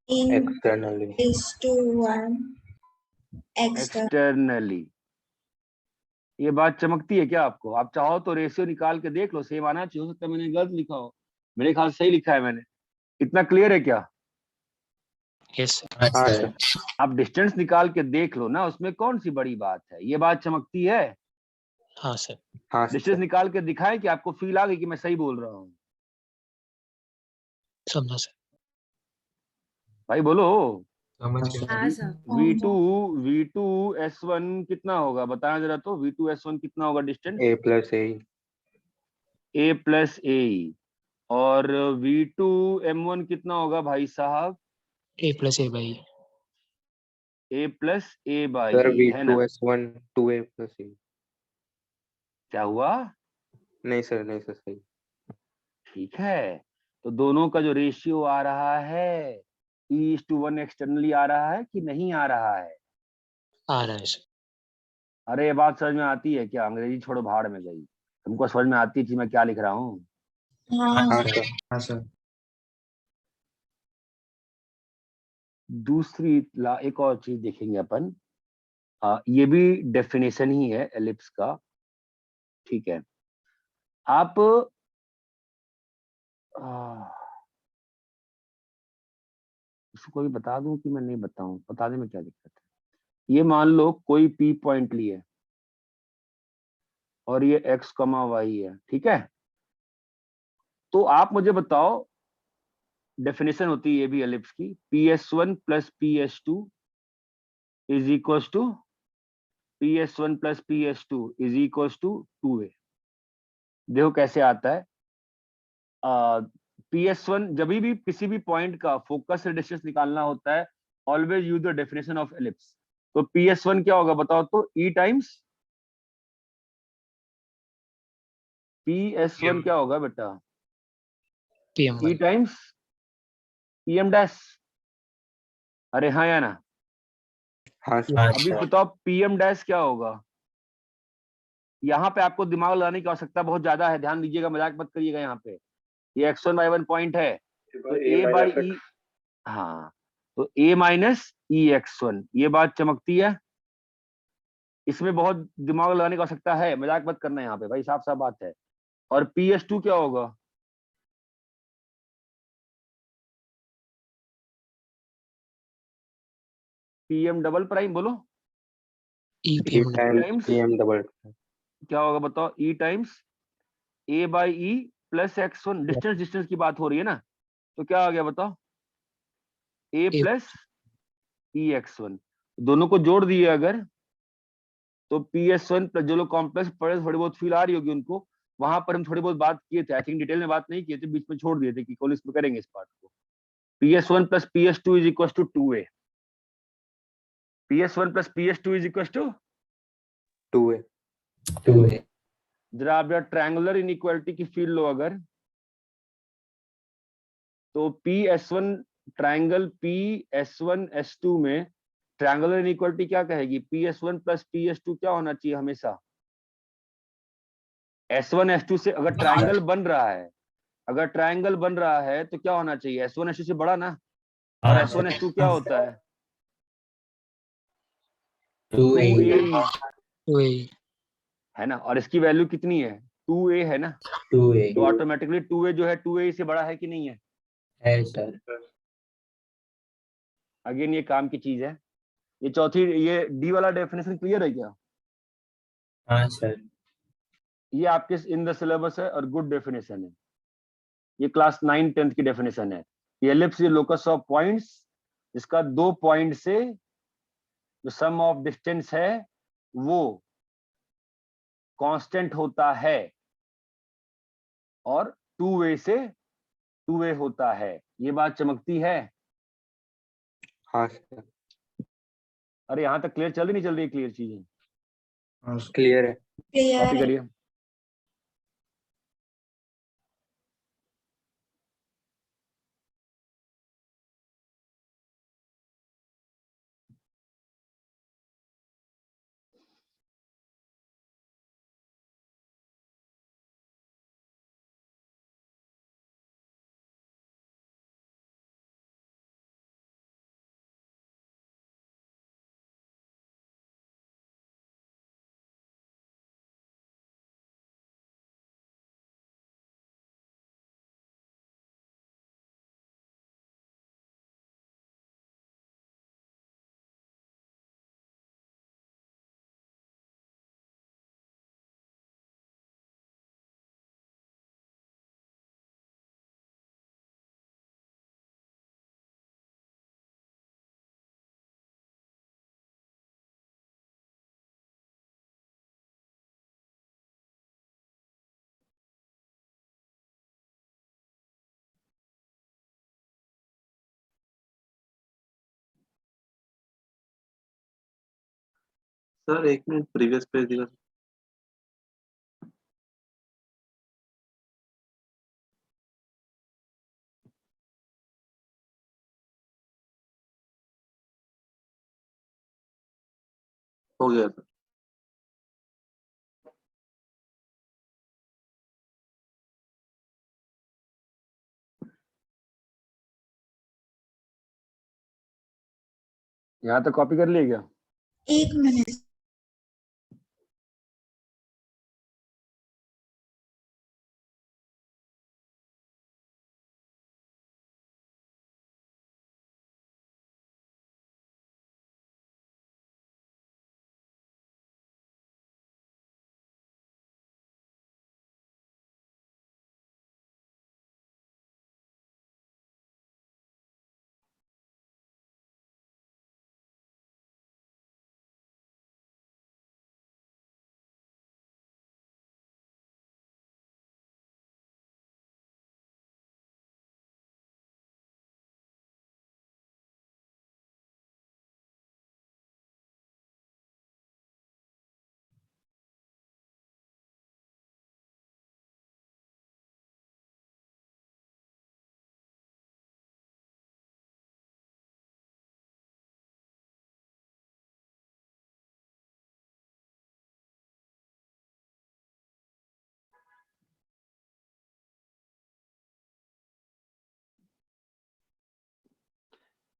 externally. Externally. ये बात चमकती है क्या आपको? आप चाहो तो रेशियो निकाल के देख लो, सेम आना चाहिए, हो सकता है मैंने गलत लिखा हो, मेरे ख्याल से सही लिखा है मैंने। इतना क्लियर है क्या? yes, sir. हाँ सर। आप डिस्टेंस निकाल के देख लो ना, उसमें कौन सी बड़ी बात है, ये बात चमकती है। हाँ सर, हाँ डिस्टेंस सर। निकाल के दिखाएं कि आपको फील आ गई कि मैं सही बोल रहा हूँ। समझा सर। भाई बोलो। समझ गया हाँ सर। V2 S1 कितना होगा, बताना जरा तो। V2 S1 कितना होगा distance? A plus A। A plus A। और V2 M1 कितना होगा भाई साहब? A plus A by A plus A by sir है ना। V2 S1 2A plus A। क्या हुआ? नहीं सर सही। ठीक है, तो दोनों का जो रेशियो आ रहा है E:1 एक्सटर्नली आ रहा है कि नहीं आ रहा है? आ रहा है सर। अरे ये बात समझ में आती है क्या? अंग्रेजी छोड़ो, भाड़ में गई। तुमको समझ में आती थी मैं क्या लिख रहा हूँ? हाँ सर। हाँ सर। दूसरी एक और चीज देखेंगे अपन, ये भी डेफिनेशन ही है एलिप्स का, ठीक है। आप उसको भी बता दूं कि मैं नहीं बताऊं, बताने में क्या दिक्कत है। ये मान लो कोई P पॉइंट लिए और ये x, y है, ठीक है। तो आप मुझे बताओ, डेफिनेशन होती है ये भी एलिप्स की, PS1 plus PS2 is equal to PS1 plus PS2 is equal to 2a। देखो कैसे आता है। PS1 जब भी किसी भी पॉइंट का फोकस से डिस्टेंस निकालना होता है, always use the definition of ellipse. तो PS1 क्या होगा बताओ तो, E टाइम्स PS1 क्या होगा बेटा, E PM1 times PM dash. अरे हाँ या ना? हाँ सर। अभी बताओ PM डैश क्या होगा, यहाँ पे आपको दिमाग लगाने की आवश्यकता बहुत ज्यादा है, ध्यान दीजिएगा, मजाक मत करिएगा। यहाँ पे ये x1 y1 पॉइंट है, तो a बाई ई, हाँ, तो a माइनस ई x1, ये बात चमकती है। इसमें बहुत दिमाग लगाने की आवश्यकता है, मजाक मत करना यहाँ पे भाई, साफ साफ बात है। और PS2 क्या होगा? PM डबल प्राइम बोलो, ई पीएम टाइम्स क्या होगा बताओ? E times a by E plus x1, distance की बात हो रही है ना, तो क्या आ गया बताओ? a A plus E x1, दोनों को जोड़ दिए अगर, तो PS1 प्लस, जो लोग कॉम्प्लेक्स पढ़े थोड़ी बहुत फील आ रही होगी उनको, वहां पर हम थोड़ी बहुत बात किए थे, आई थिंक डिटेल में बात नहीं किए थे, बीच में छोड़ दिए थे कि कॉलेज में करेंगे इस पार्ट को। PS1 plus PS2 is equal to 2a, PS1 plus PS2 is equal to 2a। जरा आप ट्रायंगुलर इनइक्वालिटी की फील लो अगर, तो PS1 ट्रायंगल PS1S2 में ट्रायंगुलर इनइक्वालिटी क्या कहेगी? PS1 प्लस PS2 क्या होना चाहिए हमेशा? S1S2 से अगर ट्रायंगल बन रहा है, अगर ट्रायंगल बन रहा है तो क्या होना चाहिए? S1S2 से बड़ा ना, और S1S2 क्या होता है? 2a वही है ना, और इसकी वैल्यू कितनी है? 2a है ना, 2a तो ऑटोमेटिकली 2a जो है 2a से बड़ा है कि नहीं है? है सर। अगेन ये काम की चीज है। ये चौथी, ये डी वाला डेफिनेशन क्लियर है क्या? हाँ सर। ये आपके इन द सिलेबस है और गुड डेफिनेशन है। ये क्लास 9 10th की डेफिनेशन है। ये ellipse is locus of points, जिसका 2 पॉइंट से जो सम ऑफ डिस्टेंस है वो कांस्टेंट होता है, और 2a से 2a होता है। ये बात चमकती है? हाँ सर। अरे यहाँ तक क्लियर चल रही नहीं चल रही? क्लियर चीजें क्लियर है। क्लियर कॉपी है। करिए। सर एक मिनट, प्रीवियस पेज दिखा। हो गया सर। यहाँ तक कॉपी कर लिया क्या? एक मिनट।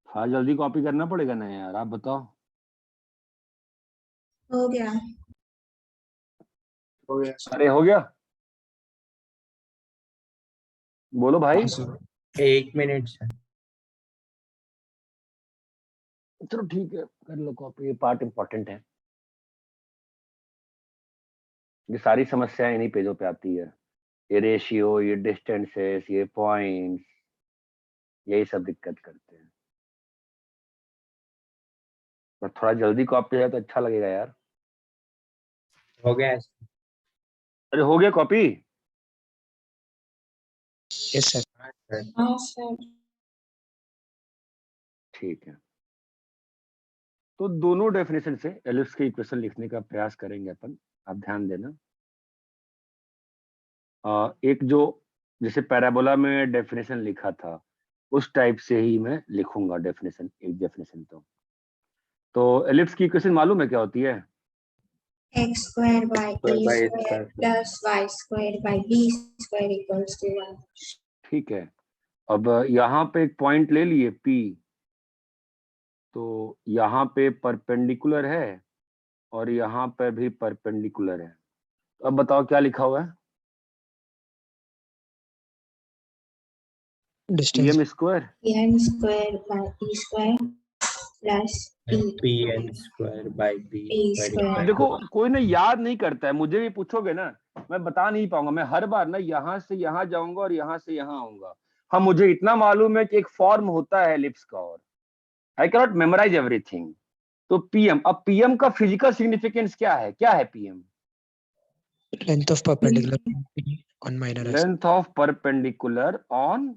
फाइल जल्दी कॉपी करना पड़ेगा ना यार, आप बताओ। हो गया। हो गया अरे हो गया, बोलो भाई। सर। 1 minute sir. चलो ठीक है, कर लो कॉपी, ये पार्ट इम्पोर्टेंट है। ये सारी समस्याएं इन्हीं पेजों पे आती है, ये रेशियो, ये डिस्टेंसेस, ये पॉइंट्स, यही सब दिक्कत करते हैं। बस थोड़ा जल्दी कॉपी है तो अच्छा लगेगा यार। हो गया सर। अरे हो गया कॉपी? Yes sir. हाँ सर। हाँ सर। ठीक है, तो दोनों डेफिनेशन से एलिप्स के इक्वेशन लिखने का प्रयास करेंगे अपन। आप ध्यान देना, एक जो जैसे पैराबोला में डेफिनेशन लिखा था उस टाइप से ही मैं लिखूंगा डेफिनेशन, एक डेफिनेशन। तो एलिप्स की इक्वेशन मालूम है क्या होती है? x square by a by a square square. plus y square by b square equals to 1. ठीक है, अब यहाँ पे एक पॉइंट ले लिए P, तो यहाँ पे परपेंडिकुलर है और यहाँ पे भी परपेंडिकुलर है। तो अब बताओ क्या लिखा हुआ है? Distance pm square n square by e square plus pn square by b b square square. अब देखो कोई ना याद नहीं करता है, मुझे भी पूछोगे ना मैं बता नहीं पाऊंगा, मैं हर बार ना यहाँ से यहाँ जाऊंगा और यहाँ से यहाँ आऊंगा। हाँ मुझे इतना मालूम है कि एक फॉर्म होता है एलिप्स का, और I can not memorise everything. तो पीएम, अब पीएम का फिजिकल सिग्निफिकेंस क्या है? क्या है PM? Length of perpendicular on minor axis. Length of perpendicular on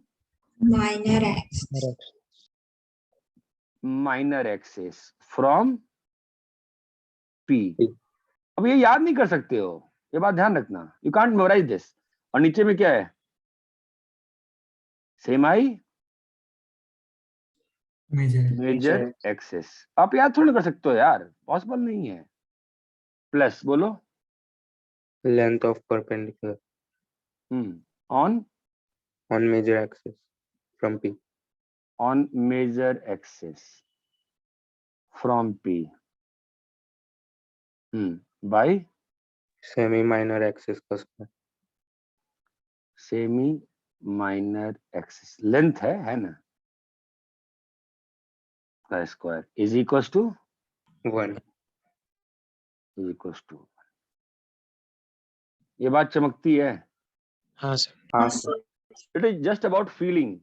Minor axis. Minor axis from P. अब ये याद नहीं कर सकते हो, ये बात ध्यान रखना, यू कांट मेमोराइज दिस। और नीचे में क्या है? Semi major axis. आप याद थोड़ी कर सकते हो यार, पॉसिबल नहीं है। प्लस बोलो length of perpendicular on major axis from p. on major axis from P by semi minor axis का square. Semi minor axis, length है ना, का square is equals to 1. Is equals to. ये बात चमकती है? हाँ सर। हाँ sir. It is just about feeling.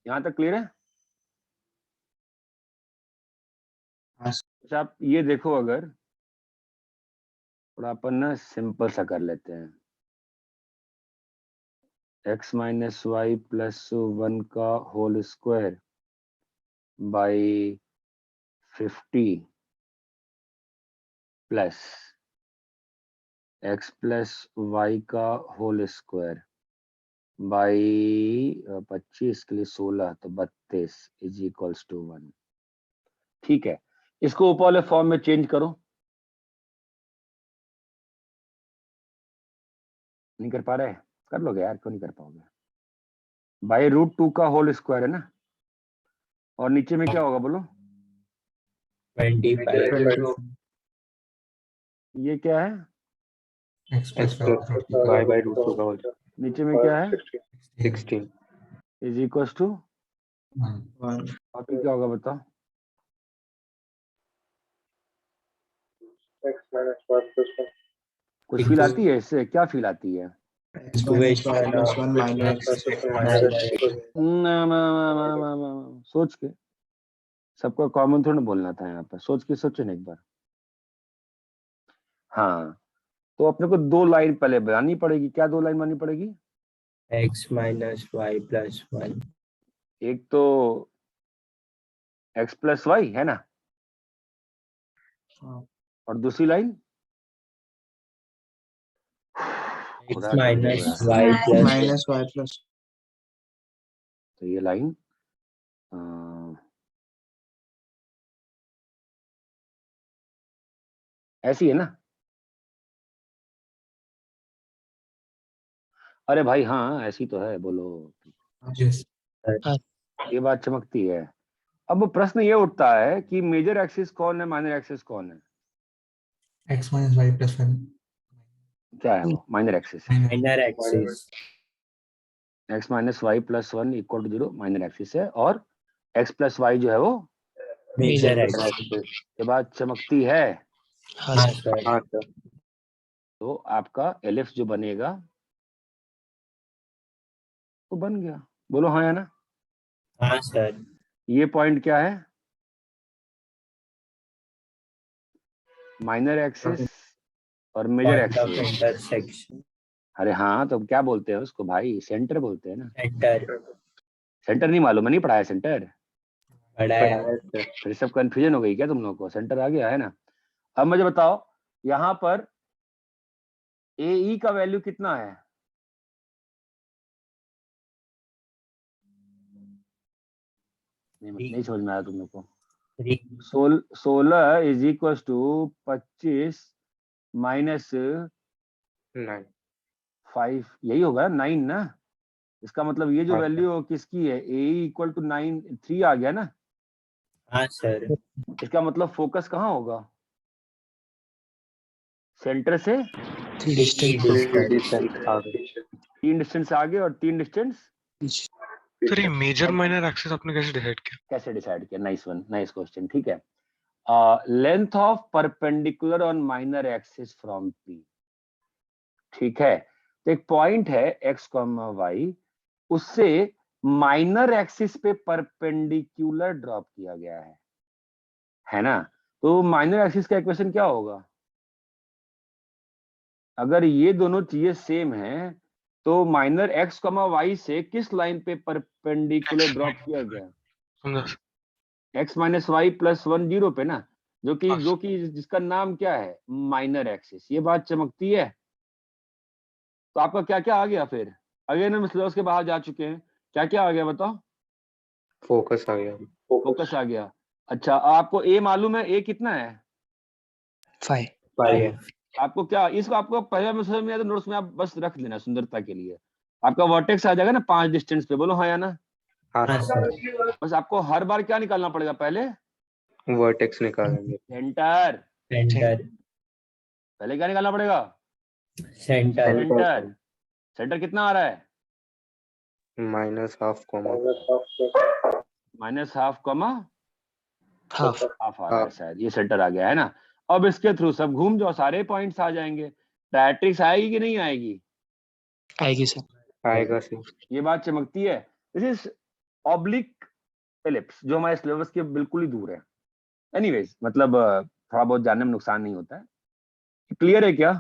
यहां तक क्लियर है? अच्छा आप ये देखो, अगर थोड़ा अपन ना सिंपल सा कर लेते हैं, x माइनस वाई प्लस 1 का whole square by 50 plus x plus y का होल स्क्वायर बाई 25 के लिए 16 तो 32 इज इक्वल्स टू 1। ठीक है, इसको ऊपर वाले फॉर्म में चेंज करो। नहीं कर पा रहे? कर लोगे यार, क्यों नहीं कर पाओगे? बाई √2 का होल स्क्वायर है ना, और नीचे में क्या होगा बोलो? 25. ये क्या है? X plus y by √2 का whole. नीचे में क्या है? 16. Is equals to 1. और फिर क्या होगा बताओ? कुछ फील आती है इससे? क्या फील आती है? X minus y plus 1 minus ना, सोच के, सबका कॉमन थोड़ा बोलना था यहाँ पर, सोच के सोचो ना एक बार। हाँ, तो अपने को दो लाइन पहले बनानी पड़ेगी। क्या दो लाइन बनानी पड़ेगी? x minus y plus 1. एक तो x प्लस वाई है ना, और दूसरी line x minus y plus minus y plus तो ये लाइन ऐसी है ना? अरे भाई हाँ ऐसी तो है, बोलो। Yes. सर। ये बात चमकती है। अब प्रश्न ये उठता है कि मेजर एक्सिस कौन है, माइनर एक्सिस कौन है? X minus Y plus 1. क्या है वो minor axis? Minor axis. x minus y plus 1 equal to 0 minor axis है, और x प्लस वाई जो है वो मेजर Major एक्सिस। axis. ये बात चमकती है। हाँ हाँ सर। सर। हाँ सर। तो आपका एलिप्स जो बनेगा वो बन गया। बोलो हाँ या ना? हाँ सर। ये पॉइंट क्या है? माइनर एक्सिस और major point of axis. Intersection. अरे हाँ, तो क्या बोलते हैं उसको भाई? सेंटर बोलते हैं ना। सेंटर। सेंटर नहीं मालूम है? नहीं पढ़ा है सेंटर? बड़ा है। पढ़ाया सर। फिर सब कंफ्यूजन हो गई क्या तुम लोगों को? सेंटर आ गया है ना। अब मुझे बताओ यहाँ पर ए ई का वैल्यू कितना है? नहीं समझ में आया तुम लोग को? 3। 16 इज इक्वल टू 25 माइनस 9. 5, यही होगा 9 ना। इसका मतलब ये जो हाँ, वैल्यू किसकी है, ए इक्वल टू 9 3 आ गया ना। हाँ सर। इसका मतलब फोकस कहाँ होगा? सेंटर से 3 डिस्टेंस distance आगे. 3 डिस्टेंस आगे और 3 डिस्टेंस सर ये मेजर माइनर एक्सिस आपने कैसे डिसाइड किया? कैसे डिसाइड किया? Nice one, nice question. ठीक है, length of perpendicular on minor axis from P. ठीक है, तो एक पॉइंट है एक्स कॉमा वाई, उससे माइनर एक्सिस पे परपेंडिकुलर ड्रॉप किया गया है ना। तो माइनर एक्सिस का इक्वेशन क्या होगा? अगर ये दोनों चीजें सेम हैं तो माइनर एक्स कॉमा वाई से किस लाइन पे परपेंडिकुलर ड्रॉप किया गया? समझा। X minus y plus 1 zero पे ना, जो हाँ, कि जिसका नाम क्या है? Minor axis. ये बात चमकती है। तो आपका क्या क्या आ गया फिर? अगेन हम सिलेबस के बाहर जा चुके हैं, क्या क्या आ गया बताओ? फोकस आ गया. फोकस आ गया। अच्छा, आपको ए मालूम है? ए कितना है? 5। 5. आपको क्या इसको आपको पहले में समझ में आया तो नोट्स में आप बस रख देना सुंदरता के लिए। आपका वर्टेक्स आ जाएगा ना 5 डिस्टेंस पे। बोलो हाँ या ना? हाँ हाँ सर. सर। बस आपको हर बार क्या निकालना पड़ेगा? पहले वर्टेक्स निकालेंगे. सेंटर। सेंटर। पहले क्या निकालना पड़ेगा? सेंटर। सेंटर। सेंटर कितना आ रहा है? Minus half comma. Minus half comma half. Half आ रहा है शायद। ये सेंटर आ गया है ना। अब इसके थ्रू सब घूम जाओ, सारे पॉइंट्स आ जाएंगे। डायरेक्ट्रिक्स आएगी कि नहीं आएगी? आएगी सर। आएगा सर. ये बात चमकती है। दिस इज ऑब्लिक एलिप्स, जो हमारे सिलेबस के बिल्कुल ही दूर है। एनीवेज, मतलब थोड़ा बहुत जानने में नुकसान नहीं होता है। क्लियर है क्या?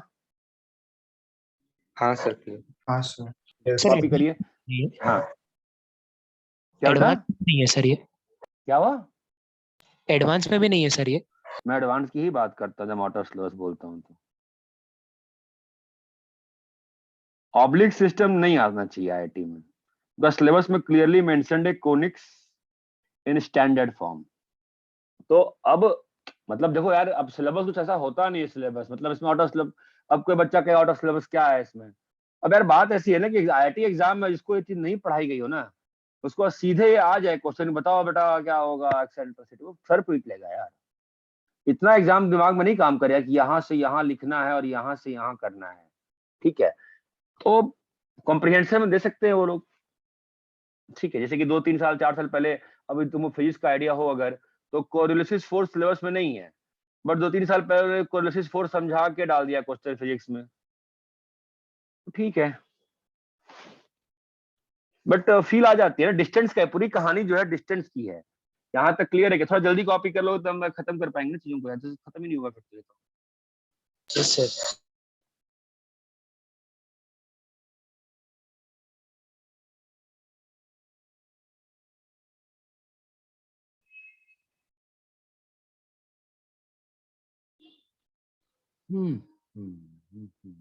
हाँ सर. हाँ सर. सर कॉपी करिए। हाँ, क्या बेटा? एडवांस नहीं है सर ये? क्या हुआ? एडवांस में भी नहीं है सर ये? मैं एडवांस की ही बात करता हूँ जब आउट ऑफ सिलेबस बोलता हूँ तो। ऑब्लिक सिस्टम नहीं आना चाहिए आईआईटी में। बस सिलेबस में क्लियरली मेंशन्ड है कोनिक्स इन स्टैंडर्ड फॉर्म। तो अब मतलब देखो यार, अब सिलेबस कुछ ऐसा होता नहीं है सिलेबस, मतलब इसमें आउट ऑफ सिलेबस। अब कोई बच्चा कहे आउट ऑफ सिलेबस क्या है इसमें? अब यार बात ऐसी है ना कि आईआईटी एग्जाम में जिसको ये चीज नहीं पढ़ाई गई हो ना, उसको सीधे ये आ जाए क्वेश्चन, बताओ बेटा क्या होगा एक्सेंट्रिसिटी, वो सर पीट लेगा यार। इतना एग्जाम दिमाग में नहीं काम करेगा कि यहाँ से यहाँ लिखना है और यहाँ से यहाँ करना है। ठीक है, तो कॉम्प्रिहेंशन में दे सकते हैं वो लोग। ठीक है, जैसे कि 2-3 साल 4 साल पहले, अभी तुमको फिजिक्स का आइडिया हो अगर, तो कोरिलेसिस फोर्स सिलेबस में नहीं है, बट 2-3 साल पहले कोरिलेसिस फोर्स समझा के डाल दिया क्वेश्चन फिजिक्स में। ठीक है, बट फील आ जाती है ना। डिस्टेंस का है, पूरी कहानी जो है डिस्टेंस की है। यहाँ तक क्लियर है कि थोड़ा जल्दी कॉपी कर लो तो हम खत्म कर पाएंगे चीजों को, ऐसे खत्म ही नहीं होगा फिर तो। Yes sir. Hmm hmm, hmm, hmm.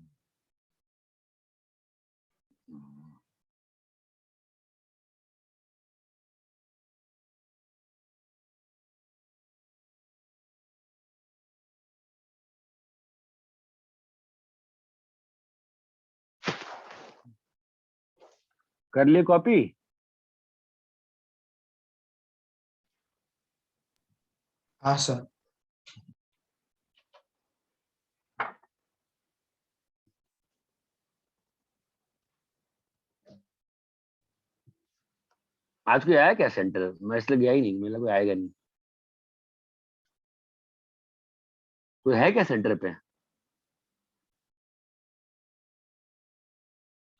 कर लिए कॉपी? हाँ सर। आज कोई आया क्या सेंटर? मैं इसलिए गया ही नहीं, मेरे कोई आएगा नहीं। कोई है क्या सेंटर पे?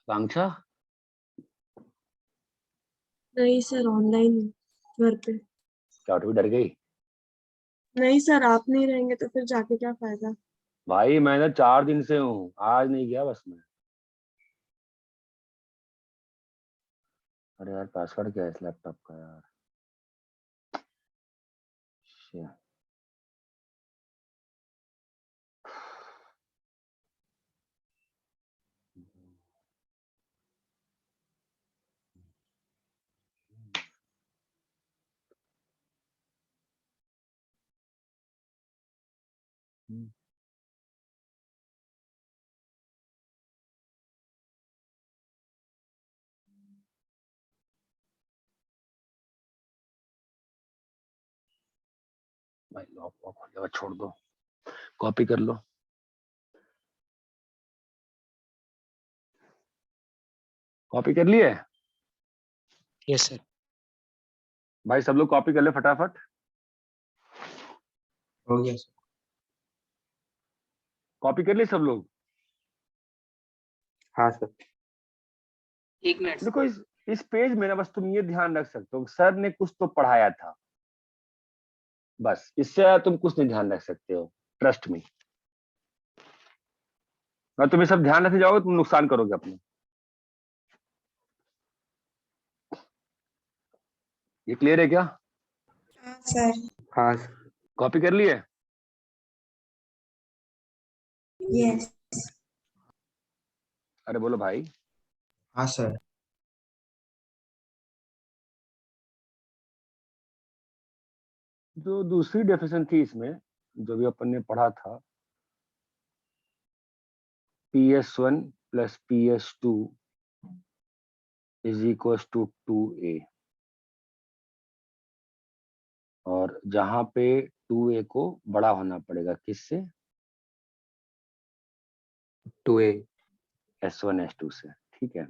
आकांक्षा? नहीं सर, ऑनलाइन घर पे। क्या उठ डर गई? नहीं सर, आप नहीं रहेंगे तो फिर जाके क्या फायदा। भाई मैं तो 4 दिन से हूँ, आज नहीं गया बस मैं। अरे यार पासवर्ड क्या है इस लैपटॉप का यार? Shit. भाई लॉक वॉक हो जाएगा, छोड़ दो, कॉपी कर लो। कॉपी कर लिए? Yes sir. भाई सब लोग कॉपी कर ले फटाफट। हो गया सर। कॉपी कर लिए सब लोग? हाँ सर। एक मिनट। देखो इस पेज में ना बस तुम ये ध्यान रख सकते हो, सर ने कुछ तो पढ़ाया था, बस इससे ज्यादा तुम कुछ नहीं ध्यान रख सकते हो, ट्रस्ट में। अगर तुम ये सब ध्यान रखने जाओगे तुम नुकसान करोगे अपने। ये क्लियर है क्या? हाँ सर। हाँ कॉपी कर लिए? यस। अरे बोलो भाई। हाँ सर। जो दूसरी डेफिनेशन थी इसमें, जो भी अपन ने पढ़ा था, PS1 plus PS2 is equal to 2A, और जहां पे 2A को बड़ा होना पड़ेगा किससे? 2A। S1 S2 से, ठीक है।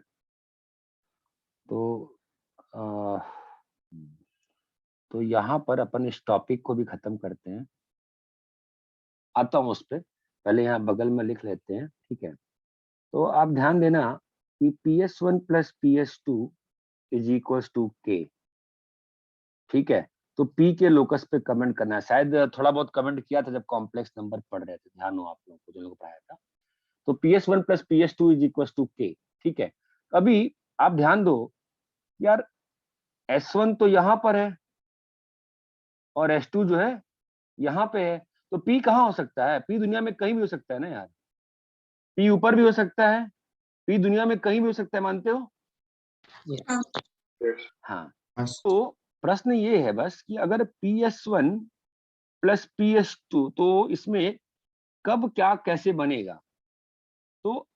तो तो यहाँ पर अपन इस टॉपिक को भी खत्म करते हैं। आता हूँ उस पर, पहले यहाँ बगल में लिख लेते हैं, ठीक है। तो आप ध्यान देना कि PS1 plus PS2 is equal to K, ठीक है। तो P के लोकस पे कमेंट करना है, शायद थोड़ा बहुत कमेंट किया था जब कॉम्प्लेक्स नंबर पढ़ रहे थे, ध्यान हो आप लोगों को, जो लोग पढ़ाया था। तो PS1 plus PS2 is equal to K, ठीक है। अभी आप ध्यान दो यार, S1 तो यहाँ पर है और S2 जो है यहाँ पे है, तो P कहाँ हो सकता है? P दुनिया में कहीं भी हो सकता है ना यार। P ऊपर भी हो सकता है, P दुनिया में कहीं भी हो सकता है, मानते हो? हाँ। तो प्रश्न ये है बस कि अगर PS1 प्लस PS2, तो इसमें कब क्या कैसे बनेगा? तो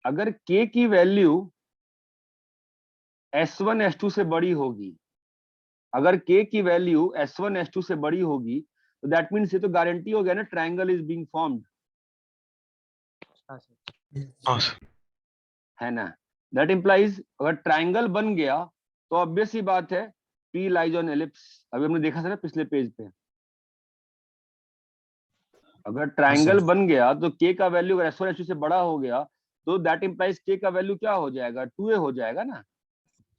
अगर K की वैल्यू S1 S2 से बड़ी होगी, अगर K की वैल्यू S1 S2 से बड़ी होगी, तो दैट मीन्स ये तो गारंटी हो गया ना, ट्रायंगल इज बीइंग फॉर्म्ड, हाँ सर। है ना। दैट इंप्लाइज अगर ट्रायंगल बन गया तो ऑब्वियस ही बात है P लाइज ऑन एलिप्स। अभी हमने देखा था ना पिछले पेज पे, अगर ट्रायंगल बन गया तो K का वैल्यू अगर S1 S2 से बड़ा हो गया तो दैट इंप्लाइज K का वैल्यू क्या हो जाएगा? 2A हो जाएगा ना।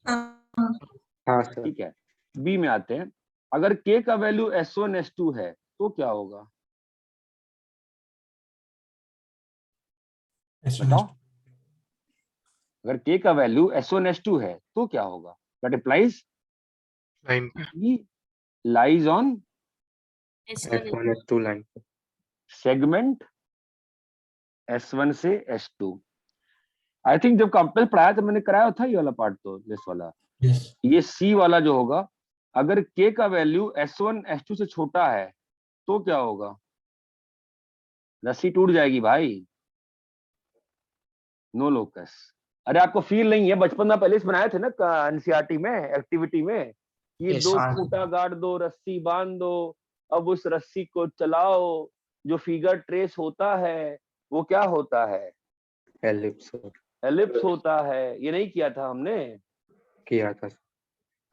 हाँ सर। ठीक है, B में आते हैं। अगर K का वैल्यू S1 S2 है तो क्या होगा? बताओ। अगर K का वैल्यू S1 S2 है तो क्या होगा? दैट इंप्लाइज लाइन पे P lies on S1 S2 line पे। सेगमेंट S1 से S2। आई थिंक जब कॉम्प्लेक्स पढ़ाया तो मैंने कराया था ये वाला पार्ट, तो दिस वाला, ये C वाला जो होगा, अगर K का वैल्यू S1 S2 से छोटा है तो क्या होगा? रस्सी टूट जाएगी भाई, नो लोकस। अरे आपको फील नहीं है? बचपन में पहले से बनाए थे ना एनसीईआरटी में, एक्टिविटी में, ये Yes, दो हाँ। खूंटा गाड़ दो, रस्सी बांध दो, अब उस रस्सी को चलाओ, जो फिगर ट्रेस होता है वो क्या होता है? एलिप्स एलिप्स होता है। ये नहीं किया था हमने? किया था।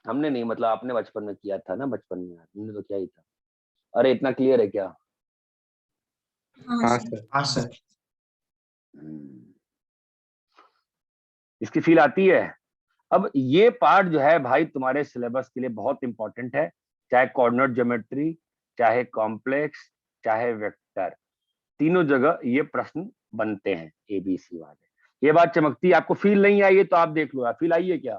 हमने नहीं, मतलब आपने बचपन में किया था ना, बचपन में हमने तो किया ही था। अरे इतना क्लियर है क्या? हाँ सर। हाँ सर। इसकी फील आती है? अब ये पार्ट जो है भाई तुम्हारे सिलेबस के लिए बहुत इंपॉर्टेंट है, चाहे कोऑर्डिनेट ज्योमेट्री, चाहे कॉम्प्लेक्स, चाहे वेक्टर, तीनों जगह ये प्रश्न बनते हैं एबीसी वाले। ये बात चमकती है। आपको फील नहीं आई है तो आप देख लो, फील आई है क्या?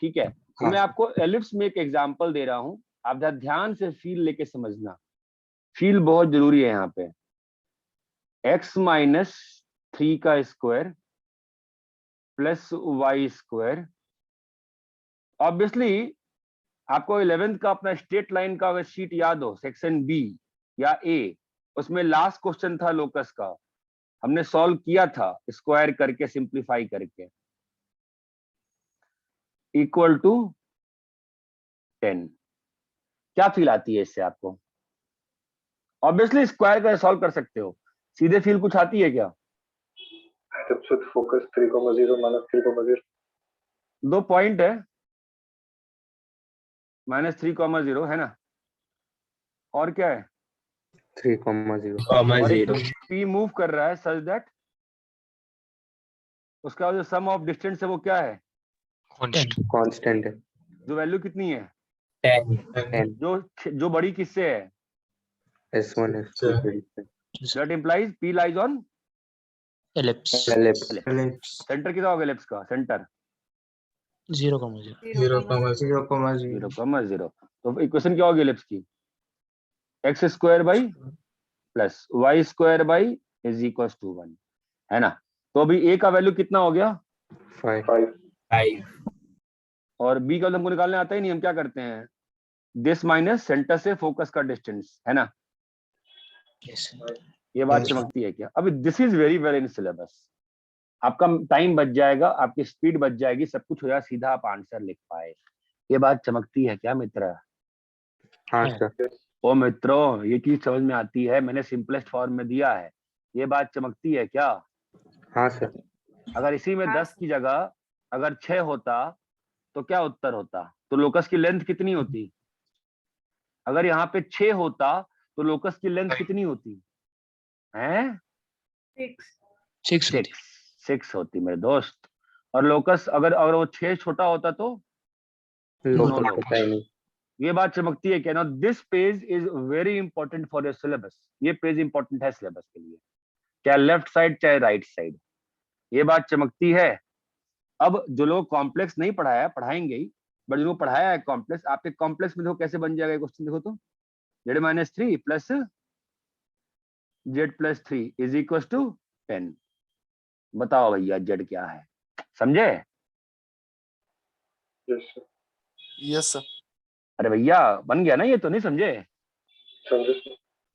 ठीक है, तो हाँ मैं आपको एलिप्स में एक एग्जांपल दे रहा हूं, आप जरा ध्यान से फील लेके समझना। फील बहुत जरूरी है यहाँ पे। x माइनस 3 का square plus y square. Obviously आपको 11th का अपना स्ट्रेट लाइन का अगर शीट याद हो, सेक्शन बी या ए, उसमें लास्ट क्वेश्चन था लोकस का, हमने सॉल्व किया था स्क्वायर करके, सिंप्लीफाई करके, इक्वल टू 10। क्या फील आती है इससे आपको? ऑब्वियसली स्क्वायर का सॉल्व कर सकते हो, सीधे फील कुछ आती है क्या? फोकस 3,0 माइनस 3,0 दो पॉइंट है, -3,0 है ना, और क्या है? 3,0 और एक पी मूव कर रहा है सच दैट उसका जो सम ऑफ डिस्टेंस है वो क्या है? कांस्टेंट है। जो वैल्यू कितनी है? 10 जो बड़ी किससे है? S1 S2 that implies P lies on ellipse ellipse. Centre कितना होगा एलिप्स का? सेंटर 0,0 0,0। तो इक्वेशन क्या होगी एलिप्स की? X square by plus y square by is equal to 1, है ना? तो अभी ए का वैल्यू कितना हो गया? 5। और बी का वैल्यू हमको निकालने आता ही नहीं, हम क्या करते हैं? दिस माइनस सेंटर से फोकस का डिस्टेंस, है ना? यस ये बात चमकती है क्या? अभी this is very well in syllabus. आपका टाइम बच जाएगा, आपकी स्पीड बच जाएगी, सब कुछ हो जाएगा, सीधा आप आंसर लिख पाए। ये बात चमकती है क्या मित्र? हाँ सर। ओ मित्रों, ये चीज समझ में आती है, मैंने सिंपलेस्ट फॉर्म में दिया है। ये बात चमकती है क्या? हाँ सर। अगर इसी में 10 की जगह अगर 6 होता तो क्या उत्तर होता? तो लोकस की लेंथ कितनी होती? अगर यहाँ पे 6 होता तो लोकस की लेंथ कितनी होती है? 6 होती मेरे दोस्त। और लोकस अगर अगर वो 6 छोटा होता तो लोकस पता ही नहीं। ये बात चमकती है क्या? ना this page is very important for your syllabus. ये पेज इंपॉर्टेंट है सिलेबस के लिए, चाहे लेफ्ट साइड चाहे राइट साइड। ये बात चमकती है। अब जो लोग कॉम्प्लेक्स नहीं पढ़ाया पढ़ाएंगे ही, बट जिनको पढ़ाया है कॉम्प्लेक्स, आपके कॉम्प्लेक्स में देखो कैसे बन जाएगा क्वेश्चन। देखो तो z-3 plus z+3 is equal to 10। बताओ भैया z क्या है? समझे? Yes sir. अरे भैया बन गया ना ये, तो नहीं समझे?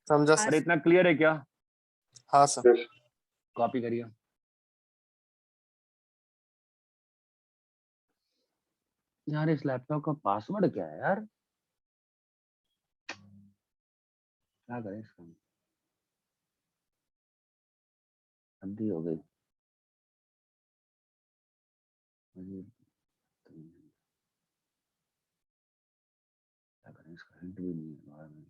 समझा अरे इतना क्लियर है क्या? हाँ सर। कॉपी करिए। यार इस लैपटॉप का पासवर्ड क्या है यार? क्या करें इसका? हद्दी हो गई। क्या करें इसका? हिंट भी नहीं है बाहर में।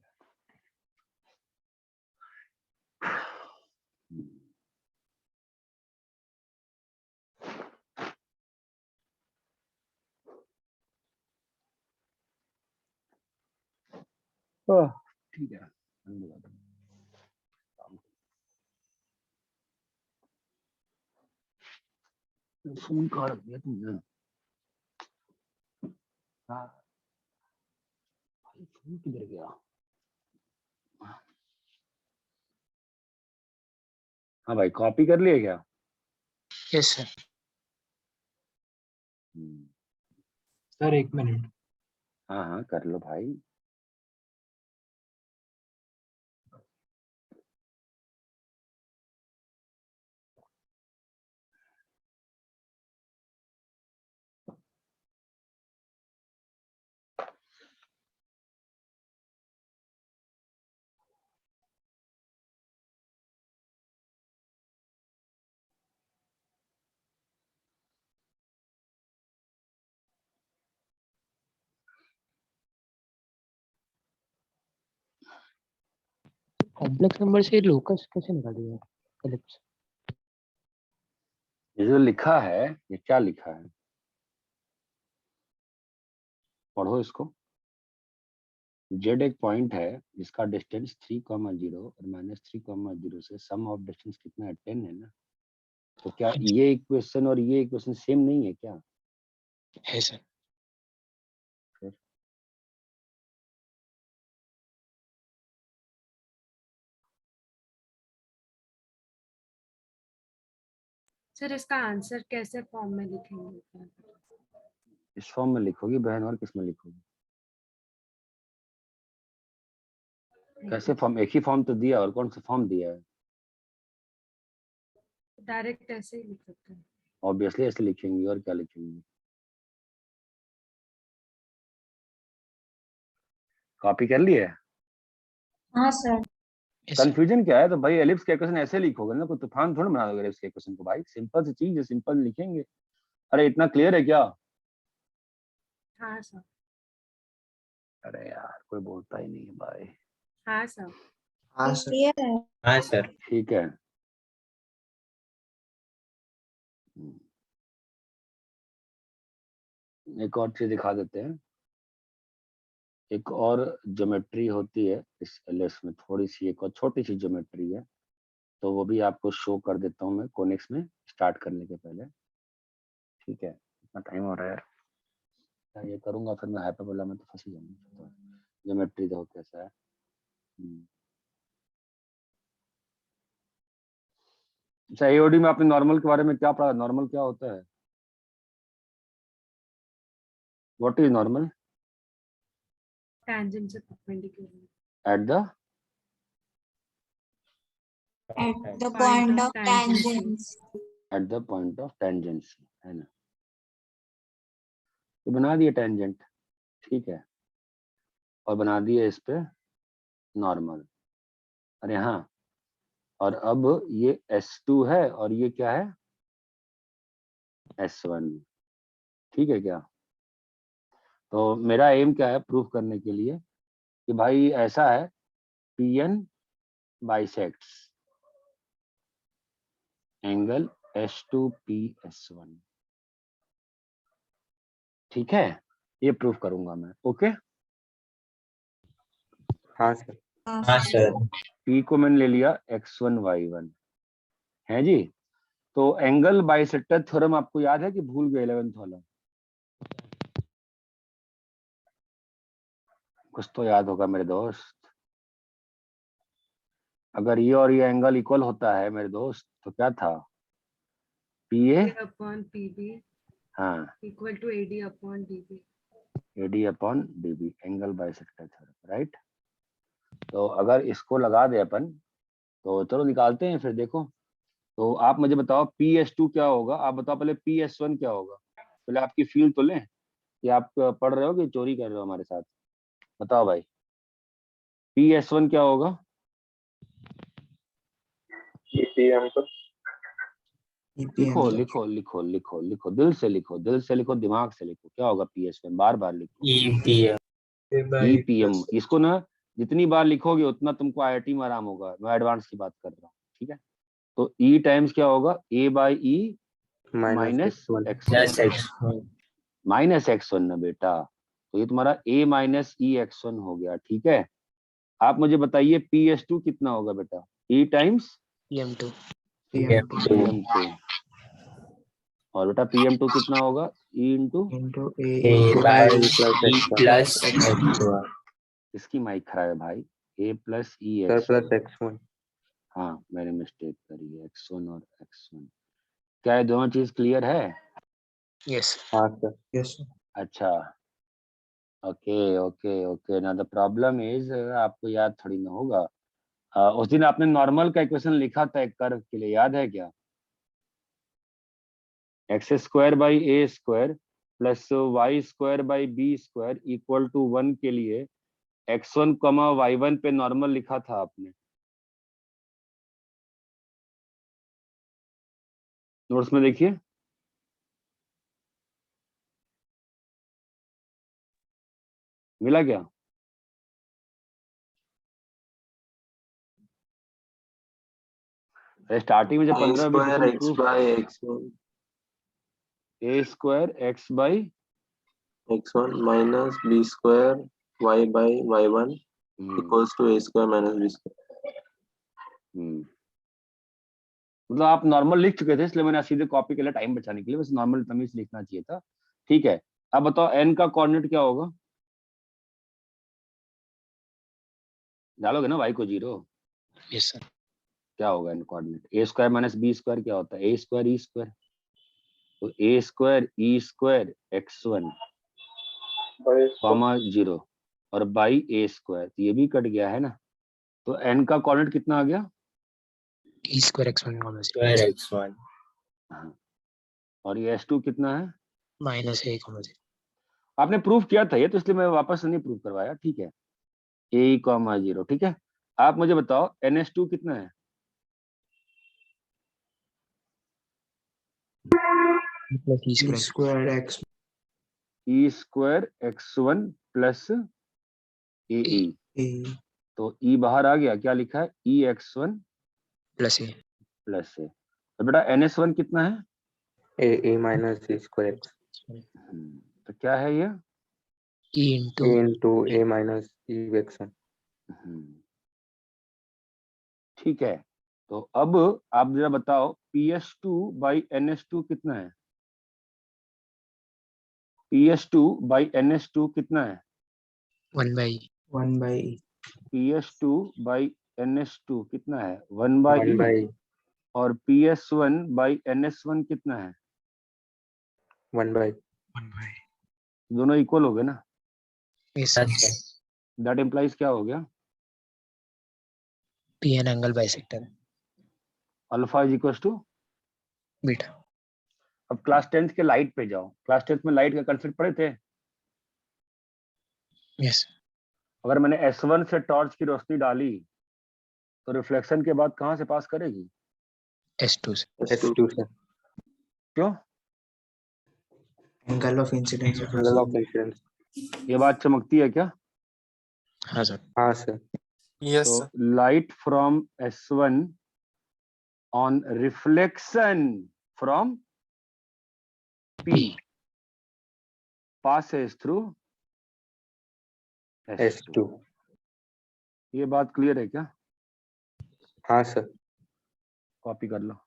ठीक है, फोन कहाँ रख दिया तुमने? हाँ भाई, फोन किधर गया? हाँ भाई, कॉपी कर लिए क्या? Yes sir. Sir 1 minute. हाँ हाँ कर लो भाई। कॉम्प्लेक्स नंबर से लोकस कैसे निकालेगा एलिप्स? ये जो लिखा है, ये क्या लिखा है, पढ़ो इसको। जेड एक पॉइंट है जिसका डिस्टेंस 3,0 और -3,0 से सम ऑफ डिस्टेंस कितना है, 10 है ना। तो क्या ये इक्वेशन और ये इक्वेशन सेम नहीं है क्या? है सर। फिर सर इसका आंसर कैसे फॉर्म में लिखेंगे? इस फॉर्म में लिखोगी बहन, और किस में लिखोगी? कैसे फॉर्म? एक ही फॉर्म तो दिया, और कौन सा फॉर्म दिया है? डायरेक्ट ऐसे ही लिख सकते हैं। ऑब्वियसली ऐसे लिखेंगे, और क्या लिखेंगे? कॉपी कर लिए? हाँ सर। कंफ्यूजन क्या है? तो भाई एलिप्स के इक्वेशन ऐसे लिखोगे ना, कोई तूफान थोड़ा बना दोगे एलिप्स के इक्वेशन को भाई। सिंपल सी चीज है, सिंपल लिखेंगे। अरे इतना क्लियर है क्या? हाँ सर। अरे यार कोई बोलता ही नहीं है भाई। हाँ सर। हाँ सर। क्लियर है। हाँ सर। ठीक है। एक और चीज दिखा देते हैं। एक और ज्योमेट्री होती है इस एलिप्स में, थोड़ी सी एक और छोटी सी ज्योमेट्री है, तो वो भी आपको शो कर देता हूँ मैं कोनिक्स में स्टार्ट करने के पहले। ठीक है, इतना टाइम हो रहा है यार, ये करूंगा फिर मैं हाइपरबोला में तो फंस ही जाऊंगा। ज्योमेट्री देखो कैसा है। अच्छा, एओडी में आपने नॉर्मल के बारे में क्या पढ़ा? नॉर्मल क्या होता है? What is normal? टैंजेंट से perpendicular. At the At the point of tangents. At the point of tangency, है ना। तो बना दिए टेंजेंट, ठीक है, और बना दिए इस पे नॉर्मल। अरे हाँ, और अब ये S2 है और ये क्या है, S1, ठीक है क्या? तो मेरा एम क्या है प्रूफ करने के लिए कि भाई ऐसा है, PN बाइसेक्ट्स एंगल S2P/S1, ठीक है, ये प्रूफ करूंगा मैं। ओके, हाँ सर। हाँ सर। P को मैंने ले लिया X1 Y1, है जी। तो एंगल बाइसेक्टर थ्योरम आपको याद है कि भूल गए 11th वाला? कुछ तो याद होगा मेरे दोस्त। अगर ये और ये एंगल इक्वल होता है मेरे दोस्त तो क्या था, PA अपॉन PB हाँ equal to AD upon DB। AD/DB angle bisector theorem, right. तो अगर इसको लगा दे अपन, तो चलो निकालते हैं फिर। देखो, तो आप मुझे बताओ PS2 क्या होगा, आप बताओ पहले PS1 क्या होगा। पहले आपकी फील तो लें कि आप पढ़ रहे हो कि चोरी कर रहे हो हमारे साथ, बताओ भाई। PS1 क्या होगा? EPM तो लिखो लिखो लिखो लिखो लिखो, दिल से लिखो, दिल से लिखो, दिमाग से लिखो, क्या होगा PS1? बार बार लिखो, EPM। इसको ना जितनी बार लिखोगे उतना तुमको IIT में आराम होगा, मैं एडवांस की बात कर रहा हूँ, ठीक है। तो E टाइम्स क्या होगा, A/E माइनस X1 ना बेटा, तो ये तुम्हारा A-E X1 हो गया, ठीक है। आप मुझे बताइए PS2 कितना होगा बेटा, E टाइम्स PM2। PM2, और बेटा PM2 कितना होगा, E इंटू इसकी माइक खराब है भाई, A+E X1। हाँ मैंने मिस्टेक करी है, X1 और X1। क्या ये दोनों चीज क्लियर है? यस। हाँ सर। Yes sir. अच्छा, ओके ओके ओके। ना द प्रॉब्लम इज, आपको याद थोड़ी ना होगा, उस दिन आपने नॉर्मल का इक्वेशन लिखा था एक कर्व के लिए, याद है क्या? x² / A² plus y² / B² equal to 1 के लिए X1, Y1 पे नॉर्मल लिखा था आपने, नोट्स में देखिए। मिला क्या? स्टार्टिंग में जब a 15 भी square x by x1 A square x by x1 minus b square y by y1 equals to a square minus b square. मतलब आप नॉर्मल लिख चुके थे, इसलिए मैंने सीधे कॉपी के लिए टाइम बचाने के लिए बस नॉर्मल तमीज लिखना चाहिए था। ठीक है, अब बताओ एन का कोऑर्डिनेट क्या होगा? डालोगे ना y को 0? Yes sir. क्या होगा एन कोऑर्डिनेट? ए स्क्वायर माइनस बी स्क्वायर क्या होता है? ए स्क्वायर ई स्क्वायर। तो ए square e square x1 comma 0 और बाई ए स्क्वायर, तो ये भी कट गया है ना। तो एन का कोऑर्डिनेट कितना आ गया? E square x1 comma 0 square x1 और ये s2 कितना है? Minus a comma 0। आपने प्रूफ किया था ये, तो इसलिए मैं वापस नहीं प्रूफ करवाया। ठीक है, ए कॉमा 0। ठीक है, आप मुझे बताओ NH2 कितना है? Plus E e square square x E square x1 plus A. a तो ई बाहर आ गया, क्या लिखा है? ई x1 प्लस a प्लस ए। तो बेटा NS1 कितना है? a minus b square x तो क्या है ये? e a into a minus e x1. ठीक है, तो अब आप जरा बताओ PS2 बाई NS2 कितना है? PS2 बाई NS2 कितना है? 1 by 1 by e PS2 by NS2 कितना है? 1 बाई 1 by और PS1 बाई NS1 कितना है? 1 by 1 by दोनों इक्वल हो गए ना। yes sir। दैट इम्प्लाइज क्या हो गया? pn angle bisector alpha is equal to beta. अब क्लास 10th के लाइट पे जाओ। क्लास 10th में लाइट का कंसेप्ट पढ़े थे? यस अगर मैंने S1 से टॉर्च की रोशनी डाली तो रिफ्लेक्शन के बाद कहां से पास करेगी? s2 से। s2 से क्यों? angle of incidence of angle of incidence. ये बात चमकती है क्या? हाँ सर। हाँ सर. yes तो sir. Light from S1 on reflection from P passes through S2. ये बात क्लियर है क्या? हाँ सर. कॉपी कर लो।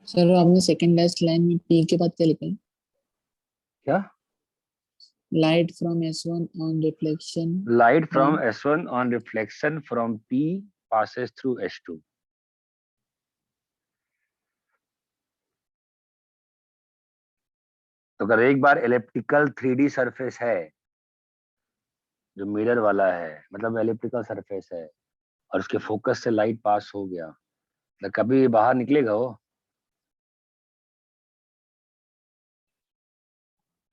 सर आपने सेकंड लास्ट लाइन में पी के बाद क्या लिखा है? क्या? Light from S1 on reflection light from S1 on reflection from P passes through S2. तो अगर एक बार इलेप्टिकल 3D सरफेस है जो मिरर वाला है, मतलब एलिप्टिकल सरफेस है और उसके फोकस से लाइट पास हो गया, तो कभी बाहर निकलेगा वो?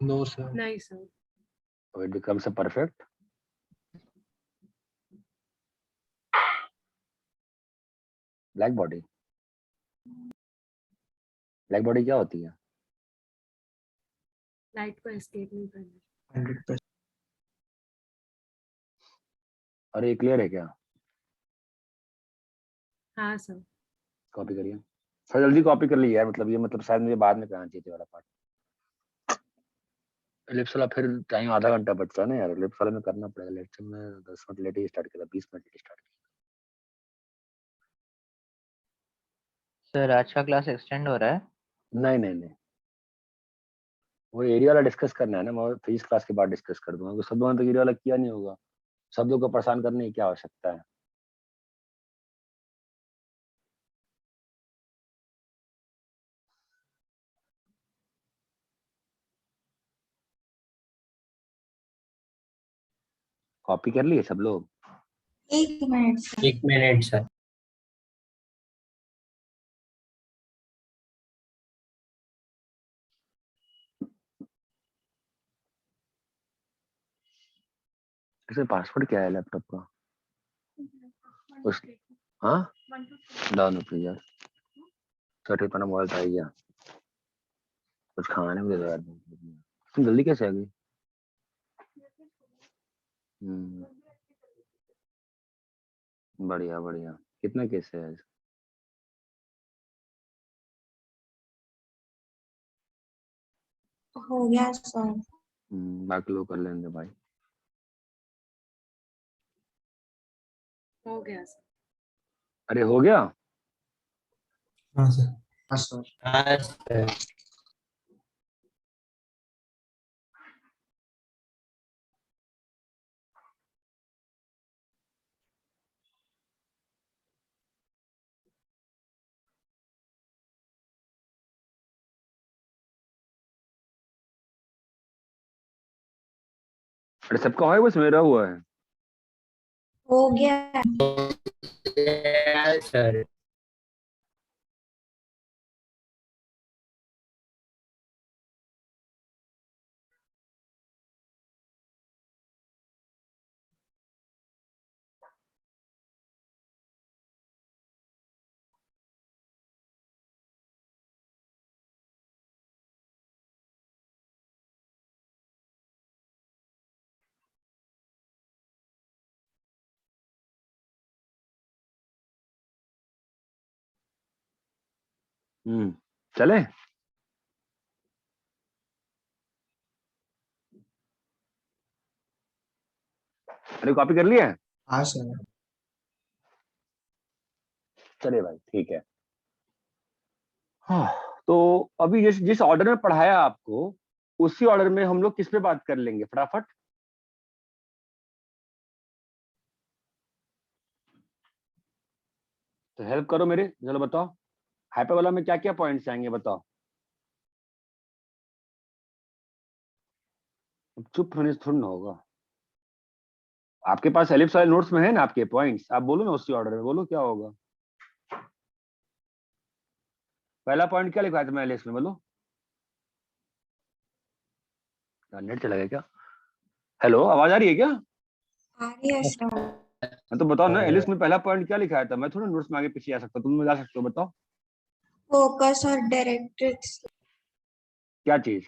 No, sir. नहीं सर. तो it becomes a perfect black body. Black body क्या होती है? लाइट को एस्केप नहीं करना. 100%. और ये क्लियर है क्या? हाँ सर. कॉपी करिए, थोड़ा जल्दी कॉपी कर लीजिए यार, मतलब ये मतलब शायद मुझे बाद में करना चाहिए वाला पार्ट। एलिप्स वाला फिर टाइम आधा घंटा बचता है ना यार, एलिप्स वाला में करना पड़ेगा। लेक्चर में 10 मिनट लेट ही स्टार्ट किया, 20 मिनट लेट स्टार्ट किया। सर आज का क्लास एक्सटेंड हो रहा है? नहीं नहीं नहीं, वो एरिया वाला डिस्कस करना है ना, मैं फिजिक्स क्लास के बाद डिस्कस कर दूंगा। सब लोगों ने तो एरिया वाला किया नहीं होगा, सब लोग को परेशान करने की क्या आवश्यकता है। कॉपी कर लिए सब लोग? 1 मिनट सर. 1 minute sir. इसमें पासवर्ड क्या है लैपटॉप का? उस हाँ डाउन प्लीज यार, सर्टिफिकेट अपना मोबाइल था गया, कुछ खाने में दे दो यार। तुम जल्दी कैसे आ गई? बढ़िया बढ़िया। कितना केस है आज? हो गया सर. बाकी लोग कर लेंगे भाई। हो गया सर. अरे हो गया? हाँ सर. हाँ सर. हाँ सर. अरे सबका है, बस मेरा हुआ है। हो गया. सर चले। अरे कॉपी कर लिया है? हाँ सर. चले भाई ठीक है। हाँ, तो अभी जिस जिस ऑर्डर में पढ़ाया आपको, उसी ऑर्डर में हम लोग किस पे बात कर लेंगे फटाफट? तो हेल्प करो मेरे, चलो बताओ हाइपरबोला में क्या क्या पॉइंट्स आएंगे बताओ। चुप होने से थोड़ी ना होगा। आपके पास एलिप्स वाले नोट्स में है ना आपके पॉइंट्स, आप बोलो ना उसी ऑर्डर में, बोलो क्या होगा। पहला पॉइंट क्या लिखा था मैं एलिप्स में, बोलो। नेट चला गया क्या? हेलो, आवाज आ रही है क्या? आ रही है सर. तो बताओ ना, एलिप्स में पहला पॉइंट क्या लिखा था? मैं थोड़ा नोट्स में आगे पीछे आ सकता हूँ, तुम जा सकते हो, बताओ फोकस और डायरेक्ट्रिक्स. क्या चीज?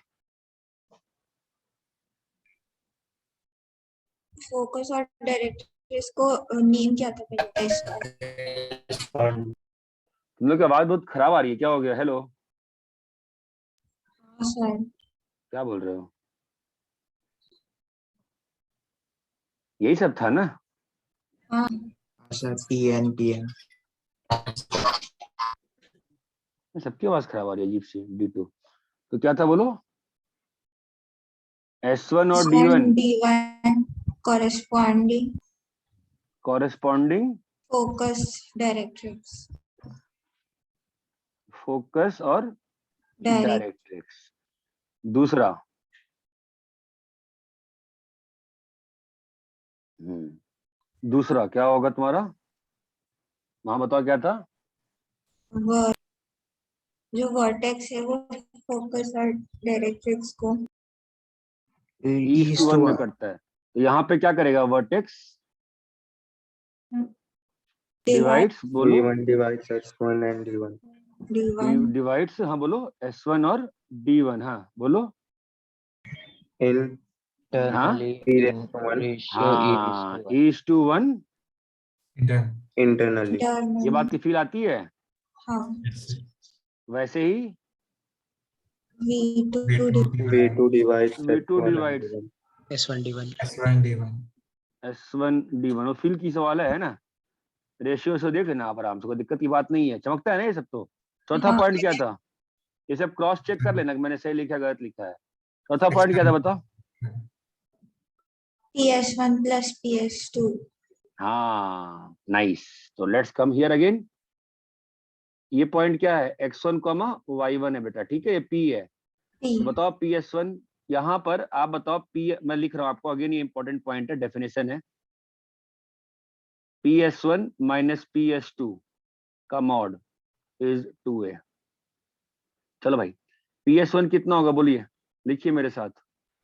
फोकस और डायरेक्ट्रिक्स को नेम क्या था पहले इसका? तुम लोग की आवाज बहुत खराब आ रही है, क्या हो गया? हेलो, हाँ सर. क्या बोल रहे हो? यही सब था ना? हाँ सर. PN. सबकी आवाज खराब आ रही है अजीब सी। D2 तो क्या था बोलो? S1 और D1 D1 corresponding corresponding focus directrix. Focus और डायरेक्ट डायरेक्ट्रिक्स। दूसरा दूसरा क्या होगा तुम्हारा? वहां बताओ क्या था? जो वर्टेक्स है वो फोकस और डायरेक्ट्रिक्स को ईस्ट टू वन में करता है, तो यहाँ पे क्या करेगा? वर्टेक्स डिवाइड्स, बोलो D1 divides S1 and D1. Divides, हाँ बोलो S1 और D1, हाँ बोलो Internally in ratio E is to 1. East to one. Internally. ये बात की फील आती है? हाँ वैसे ही V2 divides V2 S1 and divides D1. S1D1 S1 D1, वो फील की सवाल है ना? रेशियो से देख लेना आप आराम से, कोई दिक्कत की बात नहीं है, चमकता है ना ये सब। तो चौथा पॉइंट क्या था? ये सब क्रॉस चेक कर लेना कि मैंने सही लिखा गलत लिखा है। चौथा पॉइंट क्या था बताओ? PS1 plus PS2 हाँ नाइस। तो लेट्स कम हियर अगेन। ये पॉइंट क्या है? x1, y1 है बेटा, ठीक है, ये p है। तो बताओ PS1, यहाँ पर आप बताओ p, मैं लिख रहा हूँ आपको अगेन, ये इंपॉर्टेंट पॉइंट है, डेफिनेशन है। PS1 माइनस PS2 का मॉड इज 2a। चलो भाई, PS1 कितना होगा बोलिए, लिखिए मेरे साथ,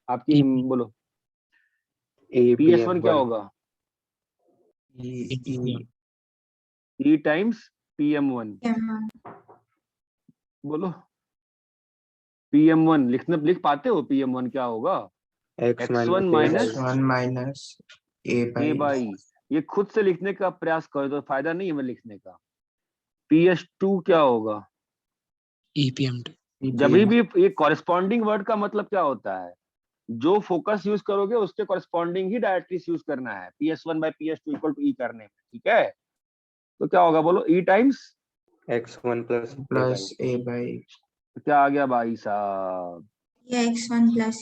आपकी बोलो। PS1 क्या होगा? E टाइम्स PM1, बोलो PM1 लिख पाते हो? PM1 क्या होगा? X1 माइनस A बाई, ये खुद से लिखने का प्रयास करो तो फायदा नहीं है मैं लिखने का। PS2 क्या होगा? EPM2 जब भी ये कॉरेस्पॉन्डिंग वर्ड का मतलब क्या होता है? जो फोकस यूज करोगे उसके कॉरेस्पॉन्डिंग ही डायरेक्टरीज यूज करना है, PS1 by PS2 equal to E करने में, ठीक है? तो क्या होगा बोलो? E times X1 plus A by. क्या आ गया भाई साहब? ये X1 plus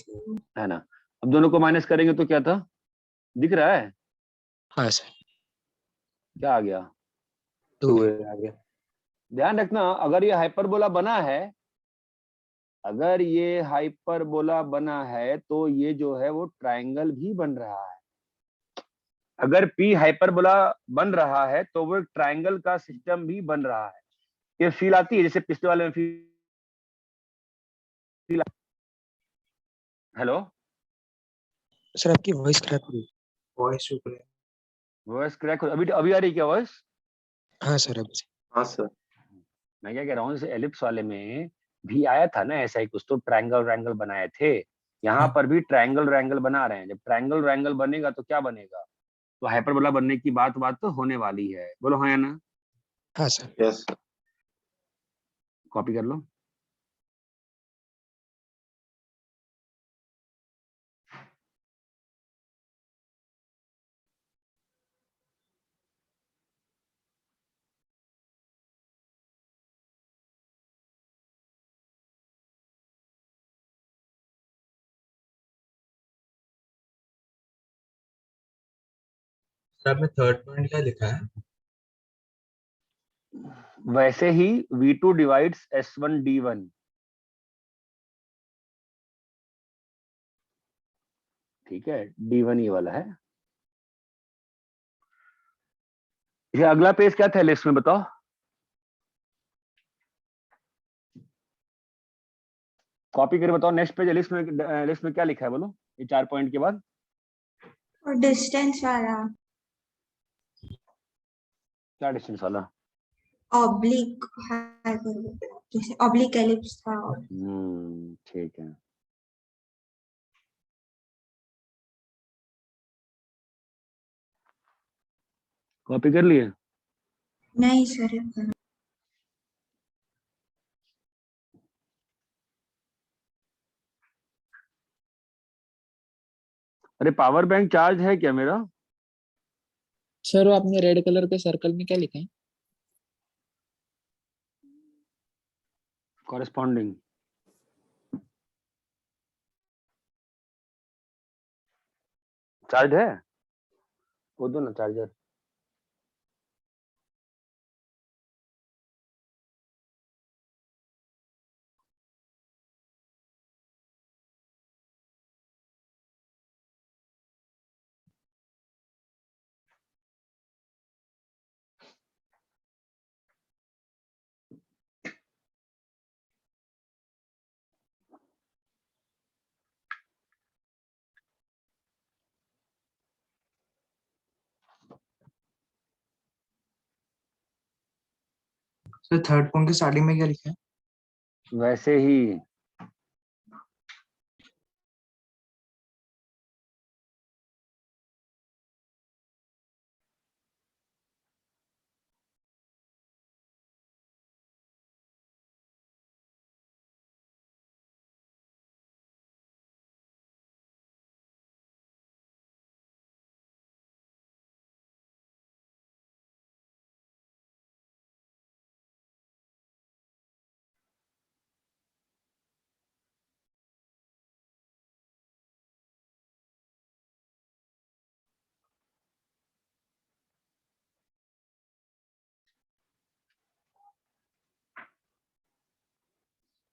है ना? अब दोनों को माइनस करेंगे तो क्या था, दिख रहा है? हाँ सर क्या आ गया? 2A आ गया. ध्यान रखना, अगर ये हाइपरबोला बना है, अगर ये हाइपरबोला बना है तो ये जो है वो ट्रायंगल भी बन रहा है। अगर P हाइपरबोला बन रहा है तो वो एक ट्रायंगल का सिस्टम भी बन रहा है। ये फील आती है जैसे पिछले वाले में फील? हेलो सर आपकी वॉइस क्रैक हो रही है। वॉइस क्रैक अभी आ रही क्या वॉइस? हाँ सर अभी हाँ सर। मैं क्या कह रहा हूँ, जैसे एलिप्स वाले में भी आया था ना ऐसा ही कुछ, तो ट्रायंगल बनाए थे, यहाँ पर भी ट्रायंगल बना रहे हैं। जब ट्रायंगल बनेगा तो क्या बनेगा? तो हाइपरबोला बनने की बात तो होने वाली है, बोलो हाँ या ना? हाँ सर यस। कॉपी कर लो। सर में थर्ड पॉइंट क्या लिखा है? वैसे ही V2 डिवाइड्स S1 D1, ठीक है, D1 ये वाला है। ये अगला पेज क्या था लिस्ट में बताओ? कॉपी करके बताओ, नेक्स्ट पेज लिस्ट में क्या लिखा है बोलो, ये 4 पॉइंट के बाद? और डिस्टेंस वाला क्या डिस्टेंस वाला? ऑब्लिक हाइपरबोला, जैसे ऑब्लिक एलिप्स था। ठीक है। कॉपी कर लिए? नहीं सर अरे पावर बैंक चार्ज है क्या मेरा? सर वो आपने रेड कलर के सर्कल में क्या लिखा है? कॉरेस्पॉन्डिंग। चार्ज है, वो दो ना चार्जर। सर थर्ड पॉइंट के स्टार्टिंग में क्या लिखा है? वैसे ही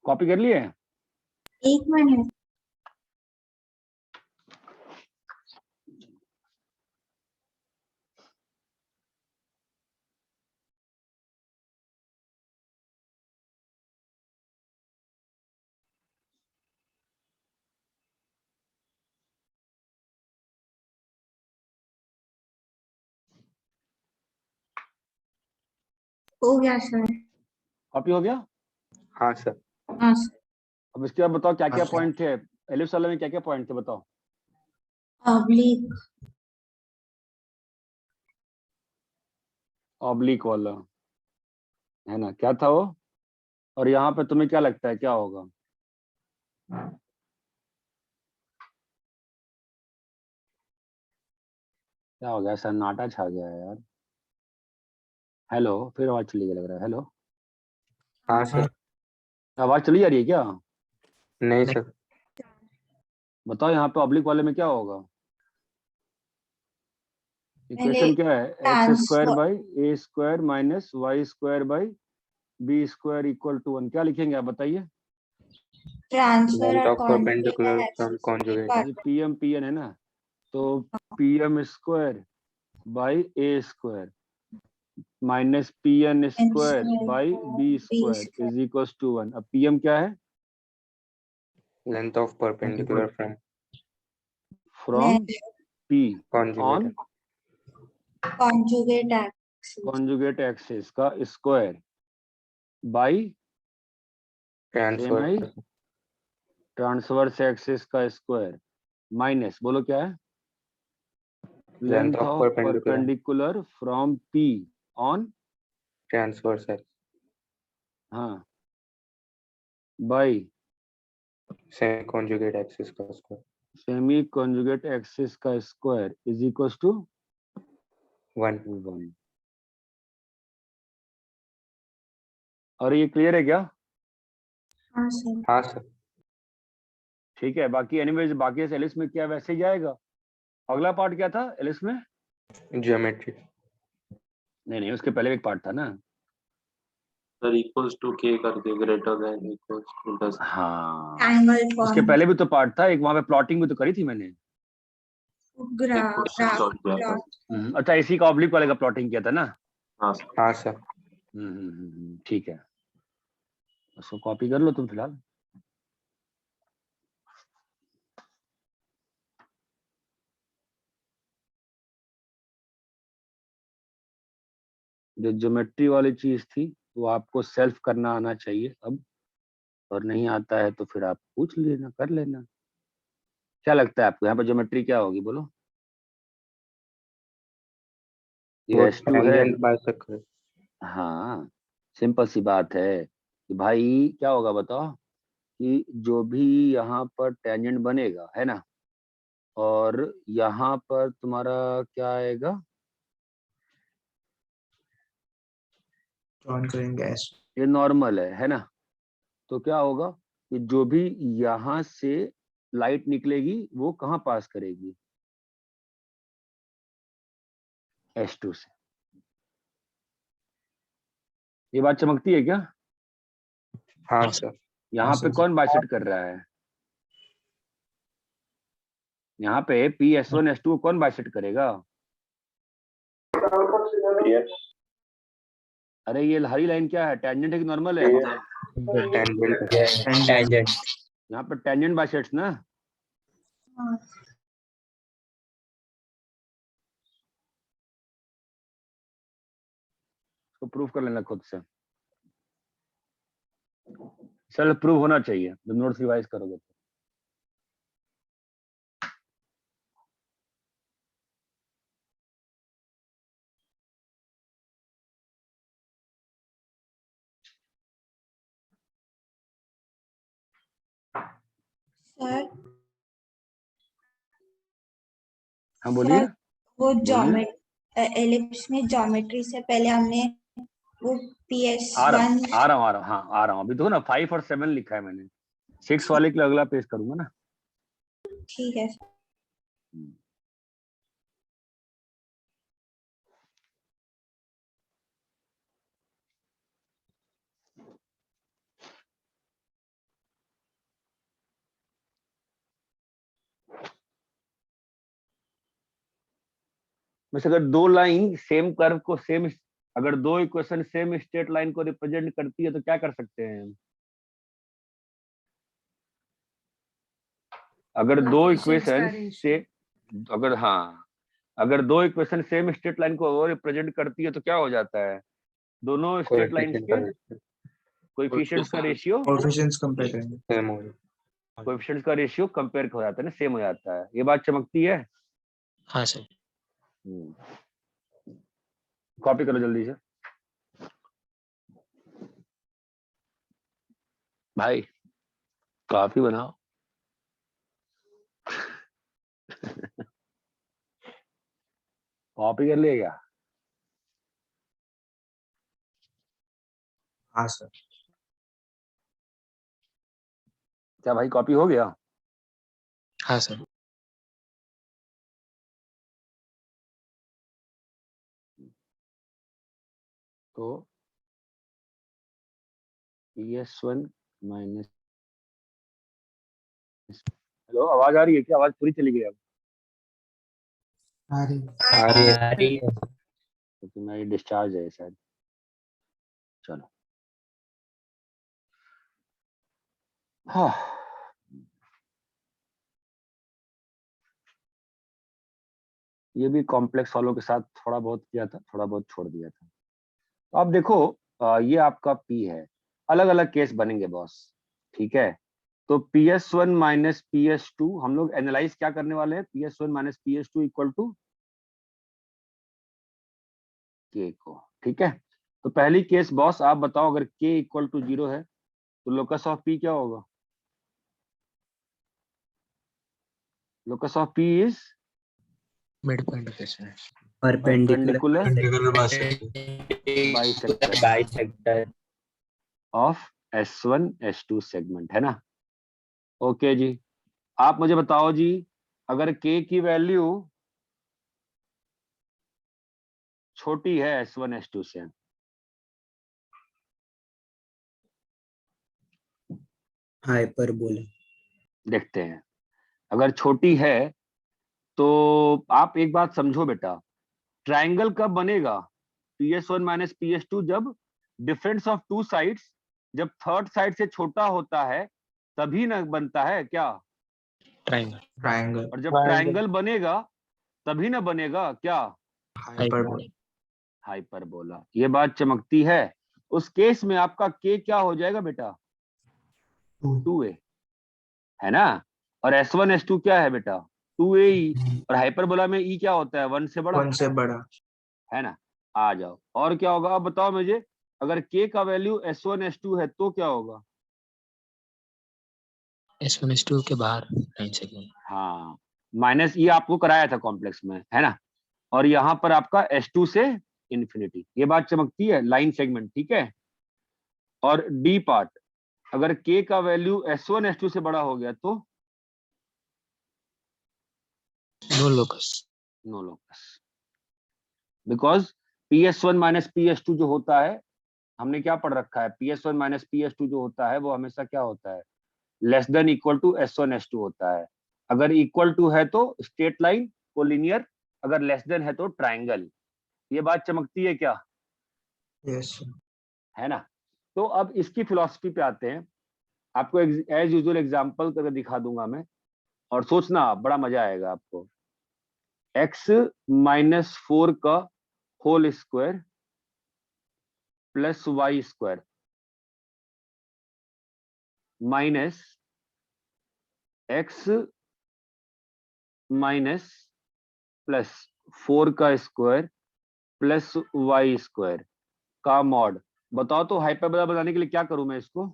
कॉपी कर लिए? एक मिनट। हो गया सर। कॉपी हो गया? हाँ सर। हाँ सर। अब इसके बाद बताओ क्या क्या अच्छा। पॉइंट थे एलिप्स वाले में, क्या क्या पॉइंट थे बताओ। ऑब्लिक, ऑब्लिक वाला है ना, क्या था वो? और यहाँ पे तुम्हें क्या लगता है क्या होगा? क्या हो गया? सन्नाटा छा गया है यार। हेलो, फिर आवाज चली गई लग रहा है। हेलो, हाँ सर। आवाज चली जा रही है क्या? नहीं सर। बताओ यहाँ पे ऑब्लिक वाले में क्या होगा? पहले इक्वेशन क्या है? X square transverse, by a square minus y square by b square equal to 1। क्या लिखेंगे आप बताइए? ट्रांसफर लेंथ और of perpendicular from conjugate. P M है ना, तो P M square by a square minus P N square by b square is equal to 1। अब P M क्या है? Length of perpendicular from P on conjugate conjugate axis का square by transfer. Transverse axis का square minus, बोलो क्या है? Length length of of perpendicular from P on transverse है हाँ बाई सेमी कॉन्जुगेट एक्सिस का स्क्वायर सेमी कॉन्जुगेट एक्सिस का square is equal to 1। 1। और ये क्लियर है क्या? हाँ सर। हाँ सर। ठीक है। बाकी एनीवेज बाकी एलिस में क्या वैसे ही जाएगा। अगला पार्ट क्या था एलिस में? ज्योमेट्री। नहीं, उसके पहले एक पार्ट था ना। सर इक्वल्स टू के करके ग्रेटर देन इक्वल्स टू 10। हाँ, ट्रायंगल उसके फॉर्म, पहले भी तो पार्ट था एक, वहां पे प्लॉटिंग भी तो करी थी मैंने। Graph plot. अच्छा, इसी का ऑब्लिक वाले का प्लॉटिंग किया था ना। हाँ हाँ सर। ठीक है, उसको कॉपी कर लो तुम फिलहाल। जो ज्योमेट्री वाली चीज थी वो आपको सेल्फ करना आना चाहिए अब, और नहीं आता है तो फिर आप पूछ लेना, कर लेना। क्या लगता है आपको यहाँ पे ज्योमेट्री क्या होगी बोलो? वो ये S2 है। Tangent bisector. हाँ, सिंपल सी बात है कि भाई क्या होगा बताओ, कि जो भी यहाँ पर टेंजेंट बनेगा है ना, और यहाँ पर तुम्हारा क्या आएगा? जॉइन करेंगे एस। ये नॉर्मल है ना। तो क्या होगा कि जो भी यहाँ से लाइट निकलेगी वो कहाँ पास करेगी? S2 से। ये बात चमकती है क्या? हाँ सर। यहाँ पे कौन बाइसेक्ट कर रहा है? यहाँ पे PS1 S2 को कौन बाइसेक्ट करेगा? अरे ये हरी लाइन क्या है? टेंजेंट है कि नॉर्मल है? टेंजेंट। यहाँ पे टेंजेंट बाइसेक्ट्स ना। इसको प्रूफ कर लेना खुद से। सेल्फ प्रूव होना चाहिए जब नोट्स रिवाइज करोगे तो। सर हाँ बोलिए। सर वो बोलिए। एलिप्स में ज्योमेट्री से पहले हमने वो आ रहा PS1 हूँ आ रहा हूँ आ रहा हूँ, हाँ आ रहा हूँ। अभी तो ना 5 और 7 लिखा है मैंने, 6 वाले के लिए अगला पेज करूंगा ना। ठीक है। वैसे अगर दो लाइन सेम कर्व को सेम, अगर दो इक्वेशन सेम स्ट्रेट लाइन को रिप्रेजेंट करती है तो क्या कर सकते हैं हम? अगर दो इक्वेशन से, अगर हाँ, अगर दो इक्वेशन सेम स्ट्रेट लाइन को रिप्रेजेंट करती है तो क्या हो जाता है? दोनों स्ट्रेट लाइंस के कोएफिशिएंट्स का रेशियो, कोएफिशिएंट्स कंपेयर करेंगे, सेम हो जाए। कोएफिशिएंट्स का रेशियो कंपेयर हो जाता है ना, सेम हो जाता है। ये बात चमकती है? हाँ सर। कॉपी करो जल्दी से भाई, कॉपी बनाओ। कॉपी कर लिया क्या? हाँ सर। क्या भाई कॉपी हो गया? हाँ सर। तो PS1 माइनस, हेलो आवाज आ रही है क्या? आवाज पूरी चली गई अब? आ रही है। तो मेरी डिस्चार्ज है शायद। चलो हाँ, ये भी कॉम्प्लेक्स सॉल्व के साथ थोड़ा बहुत किया था, थोड़ा बहुत छोड़ दिया था। तो आप देखो, ये आपका P है, अलग अलग केस बनेंगे बॉस, ठीक है? तो PS1 माइनस PS2 हम लोग एनालाइज क्या करने वाले हैं? PS1 minus PS2 equal to K को, ठीक है? तो पहली केस बॉस आप बताओ, अगर K इक्वल टू 0 है तो लोकस ऑफ P क्या होगा? Locus of P is mid point of S perpendicular bisector of S1 S2 segment, है ना? ओके जी, आप मुझे बताओ जी, अगर K की वैल्यू छोटी है S1 S2 से, हाइपरबोला। देखते हैं। अगर छोटी है तो आप एक बात समझो बेटा, ट्रायंगल कब बनेगा? PS1 माइनस PS2 जब डिफरेंस ऑफ टू साइड्स, जब थर्ड साइड से छोटा होता है तभी ना बनता है क्या? ट्रायंगल। ट्रायंगल। और जब ट्रायंगल बनेगा तभी ना बनेगा क्या? हाइपरबोला। हाइपरबोला। ये बात चमकती है। उस केस में आपका K क्या हो जाएगा बेटा? 2A, है ना? और S1 S2 क्या है बेटा? 2AE। और हाइपरबोला में E क्या होता है? 1 से बड़ा, 1 से बड़ा, है ना? आ जाओ, और क्या होगा? अब बताओ मुझे, अगर K का वैल्यू S1 S2 है तो क्या होगा? S1 S2 के बाहर 9 सेकंड। हाँ, माइनस ये आपको कराया था कॉम्प्लेक्स में, है ना? और यहाँ पर आपका S2 से इंफिनिटी। ये बात चमकती है, लाइन सेगमेंट, ठीक है? और D पार्ट, अगर K का वैल्यू S1 S2 से बड़ा हो गया तो no locus. No locus, because PS1 minus PS2 जो होता है, हमने क्या पढ़ रखा है? PS1 माइनस PS2 जो होता है वो हमेशा क्या होता है? Less than equal to S1 S2 होता है। अगर इक्वल टू है तो स्ट्रेट लाइन को लिनियर, अगर लेस देन है तो ट्राइंगल। ये बात चमकती है क्या? यस है ना? तो अब इसकी फिलॉसफी पे आते हैं। आपको एज यूजुअल एग्जांपल करके दिखा दूंगा मैं, और सोचना बड़ा मजा आएगा आपको। x माइनस 4 का whole square plus y square, minus x minus plus 4 का स्क्वायर प्लस वाई स्क्वायर का मॉड। बताओ तो हाइपरबोला बनाने के लिए क्या करूं मैं इसको?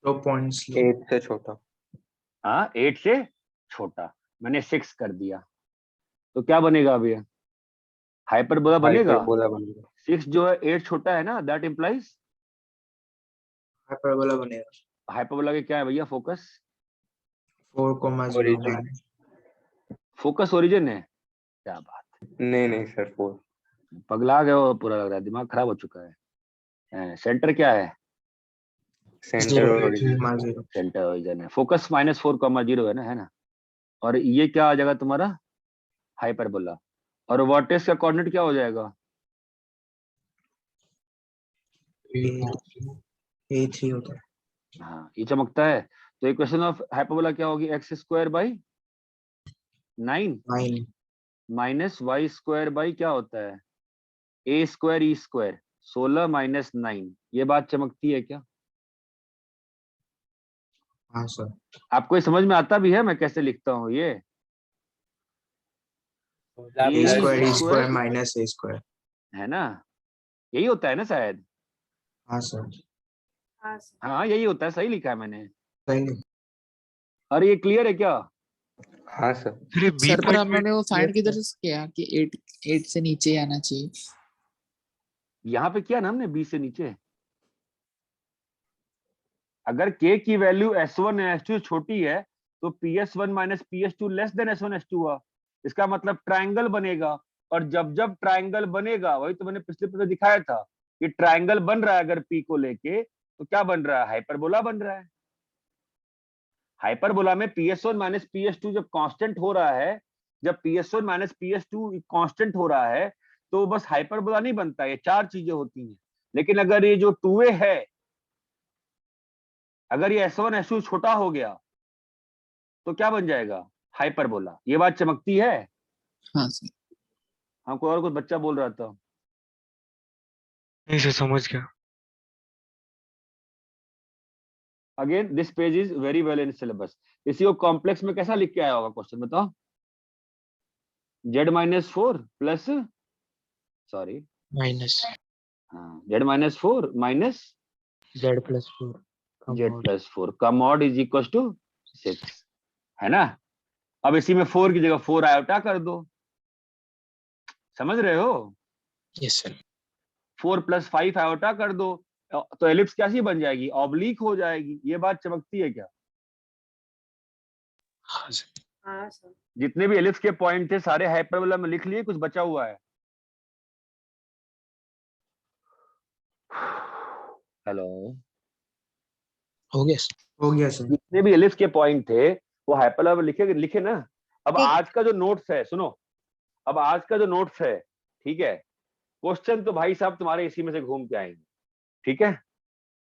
दो पॉइंट्स 8 से छोटा। हाँ 8 से छोटा, मैंने 6 कर दिया तो क्या बनेगा अभी? हाइपरबोला बनेगा। हाइपरबोला बनेगा। 6 जो है 8 छोटा है ना, दैट इम्प्लाइज हाइपरबोला बनेगा। हाइपरबोला के क्या है भैया? फोकस 4,0 फोकस ओरिजिन है। क्या बात, नहीं सर 4। पगला गए हो पूरा, लग रहा है दिमाग खराब हो चुका है। सेंटर क्या है? Centre origin. सेंटर ओरिजिन है। फोकस -4,0 है ना, और ये क्या आ जाएगा तुम्हारा? हाइपरबोला। और वर्टेक्स का कोऑर्डिनेट क्या हो जाएगा? A3 होता है। हाँ ये चमकता है। तो इक्वेशन ऑफ हाइपरबोला क्या होगी? x² by 9 minus y square by क्या होता है? a square e square 16 minus 9। ये बात चमकती है क्या? हाँ सर। आपको ये समझ में आता भी है मैं कैसे लिखता हूँ ये? A square minus A square है ना, यही होता है ना शायद? हाँ सर। हाँ यही होता है, सही लिखा है मैंने। सही। अरे ये क्लियर है क्या? हाँ सर। फिर बी सर पर पॉइंट आप लोगों ने वो फाइंड किधर से किया कि 8 से नीचे आना चाहिए? यहाँ पे किया ना हमने, b से नीचे। अगर k की वैल्यू s1 या s2 छोटी है तो ps1 minus ps2 less than s1 s2 हुआ। इसका मतलब ट्रायंगल बनेगा, और जब जब ट्रायंगल बनेगा, वही तो मैंने पिछले पेपर दिखाया था कि ट्रायंगल बन रहा है अगर p को लेके, तो क्या बन रहा है? हाइपरबोला बन रहा है। हाइपरबोला में ps1 माइनस ps2 जब कांस्टेंट हो रहा है, जब ps1 माइनस ps2 कांस्टेंट हो रहा है, तो बस हाइपरबोला नहीं बनता, ये 4 चीजें होती हैं। लेकिन अगर ये जो 2a है, अगर ये s1 s2 छोटा हो गया तो क्या बन जाएगा? हाइपरबोला। ये बात चमकती है? हाँ सर। हाँ कोई और कुछ बच्चा बोल रहा था। नहीं सर समझ गया। Again this page is very well in syllabus. इसी को कॉम्प्लेक्स में कैसा लिख के आया होगा क्वेश्चन बताओ? z-4 प्लस सॉरी माइनस हाँ z-4 माइनस z+4 का मॉड इज इक्वल टू 6, है ना? अब इसी में 4 की जगह 4 आयोटा कर दो। समझ रहे हो? Yes sir. 4 + 5 आयोटा कर दो, तो एलिप्स कैसी बन जाएगी? ऑब्लिक हो जाएगी। ये बात चमकती है क्या? हाँ सर। जितने भी एलिप्स के पॉइंट थे सारे हाइपरबोला में लिख लिए, कुछ बचा हुआ है? हेलो, हो गया सर। जितने भी एलिप्स के पॉइंट थे वो हाइपरबोला में लिखे ना। अब आज का जो नोट्स है, सुनो, अब आज का जो नोट्स है, ठीक है, क्वेश्चन तो भाई साहब तुम्हारे इसी में से घूम के आएंगे, ठीक है?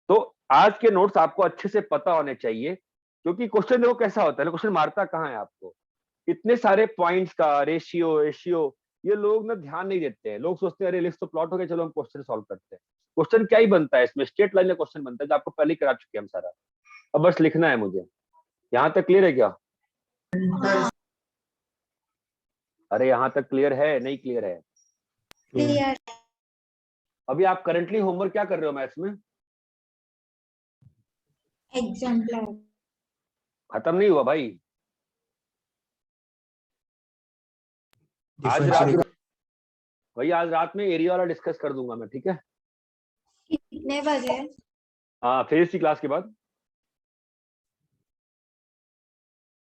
तो आज के नोट्स आपको अच्छे से पता होने चाहिए, क्योंकि क्वेश्चन देखो कैसा होता है, क्वेश्चन मारता कहाँ है आपको? इतने सारे पॉइंट्स का रेशियो ये लोग ना ध्यान नहीं देते हैं। लोग सोचते हैं अरे लिस्ट तो प्लॉट हो गया, चलो हम क्वेश्चन सॉल्व करते हैं। क्वेश्चन क्या ही बनता है इसमें? स्ट्रेट लाइन में क्वेश्चन बनता है, जो आपको पहले ही करा चुके हैं हम सारा। अब बस लिखना है मुझे। यहाँ तक क्लियर है क्या? अरे यहाँ तक क्लियर है? नहीं क्लियर है? क्लियर। अभी आप करंटली होमवर्क क्या कर रहे हो मैथ्स में? एग्जाम्पल खत्म नहीं हुआ भाई? आज रात भाई, आज रात में एरिया वाला डिस्कस कर दूंगा मैं, ठीक है? कितने बजे? हाँ फिर इसी क्लास के बाद,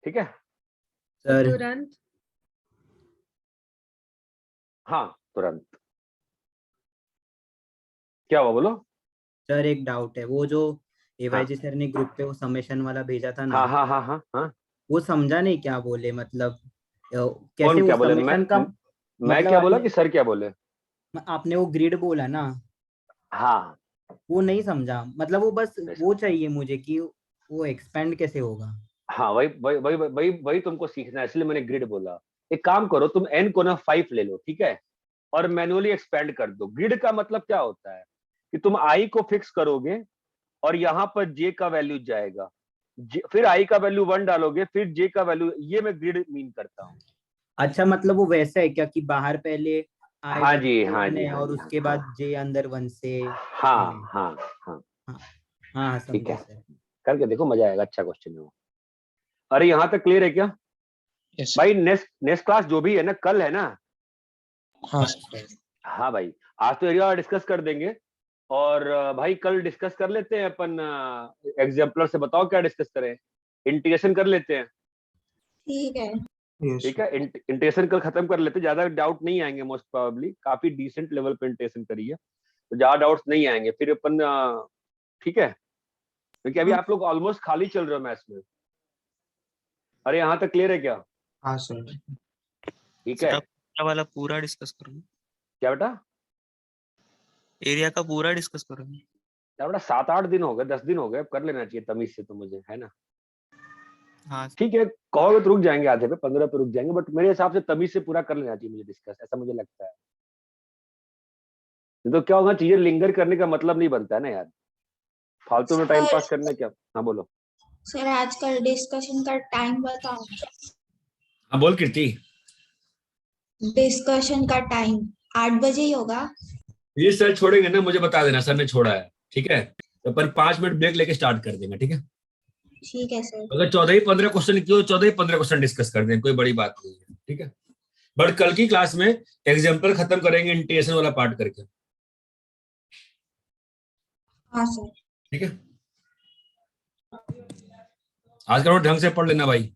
ठीक है सर। तुरंत? हाँ तुरंत। क्या हुआ बोलो? सर एक डाउट है, वो जो एवाईजी सर ने ग्रुप पे वो समेशन वाला भेजा था ना, हाँ वो समझा नहीं क्या बोले, मतलब कैसे कौन क्या वो बोले? समेशन का मैं मतलब क्या बोला कि सर क्या बोले? आपने वो ग्रिड बोला ना, हाँ वो नहीं समझा, मतलब वो बस वो चाहिए मुझे कि वो एक्सपेंड कैसे होगा। हाँ वही वही वही वही वही तुमको सीखना है, इसलिए मैंने ग्रिड बोला। एक काम करो, तुम n को ना 5 ले लो, ठीक है, और मैनुअली एक्सपेंड कर दो। ग्रिड का मतलब क्या होता है कि तुम i को फिक्स करोगे और यहाँ पर j का वैल्यू जाएगा, फिर i का वैल्यू 1 डालोगे, फिर j का वैल्यू, ये मैं ग्रिड मीन करता हूँ। अच्छा मतलब वो वैसा है क्या कि बाहर पहले हाँ जी, हाँ जी, है और उसके बाद जे अंदर 1 से हाँ हाँ हाँ हाँ ठीक समझे है, सर। करके देखो, मजा आएगा, अच्छा क्वेश्चन है वो। अरे यहाँ तक क्लियर है क्या? यस भाई नेक्स्ट क्लास जो भी है ना, कल है ना? हाँ हाँ भाई, आज तो एरिया डिस्कस कर देंगे, और भाई कल डिस्कस कर लेते हैं अपन एग्जाम्पलर से। बताओ क्या डिस्कस करें? इंटीग्रेशन कर लेते हैं, ठीक है। ठीक है? इंटीग्रेशन कल खत्म कर लेते हैं, ज्यादा डाउट नहीं आएंगे मोस्ट प्रोबेबली, काफी डिसेंट लेवल पे इंटीग्रेशन करिए तो ज्यादा डाउट्स नहीं आएंगे फिर अपन, ठीक है? क्योंकि अभी आप लोग ऑलमोस्ट खाली चल रहे हो मैथ्स में। अरे यहाँ तक क्लियर है क्या? हाँ सर। ठीक है, वाला पूरा डिस्कस करूंगा, क्या बेटा? एरिया का पूरा डिस्कस करूंगा। क्या बेटा, 7-8 दिन हो गए, 10 दिन हो गए, अब कर लेना चाहिए तमीज से तो मुझे, है ना? हाँ ठीक है, कहोगे तो रुक जाएंगे आधे पे, 15 पे रुक जाएंगे, बट मेरे हिसाब से तमीज से पूरा कर लेना चाहिए मुझे डिस्कस, ऐसा मुझे लगता है। तो क्या होगा, चीजें लिंगर करने का मतलब नहीं बनता है ना यार, फालतू में टाइम पास करने क्या। हाँ बोलो सर आजकल डिस्कशन का टाइम बताओ। हाँ बोल कीर्ति। डिस्कशन का टाइम 8 बजे ही होगा। ये सर छोड़ेंगे ना, मुझे बता देना, सर ने छोड़ा है, ठीक है? तो अपन 5 मिनट ब्रेक लेके स्टार्ट कर देंगे, ठीक है? ठीक है सर। अगर 14 ही 15 क्वेश्चन क्यों, 14 ही 15 क्वेश्चन डिस्कस कर दें, कोई बड़ी बात नहीं है, ठीक है? बट कल की क्लास में एग्जाम्पल खत्म करेंगे इंटीग्रेशन वाला पार्ट करके, हाँ सर। ठीक है? आज का ढंग से पढ़ लेना भाई।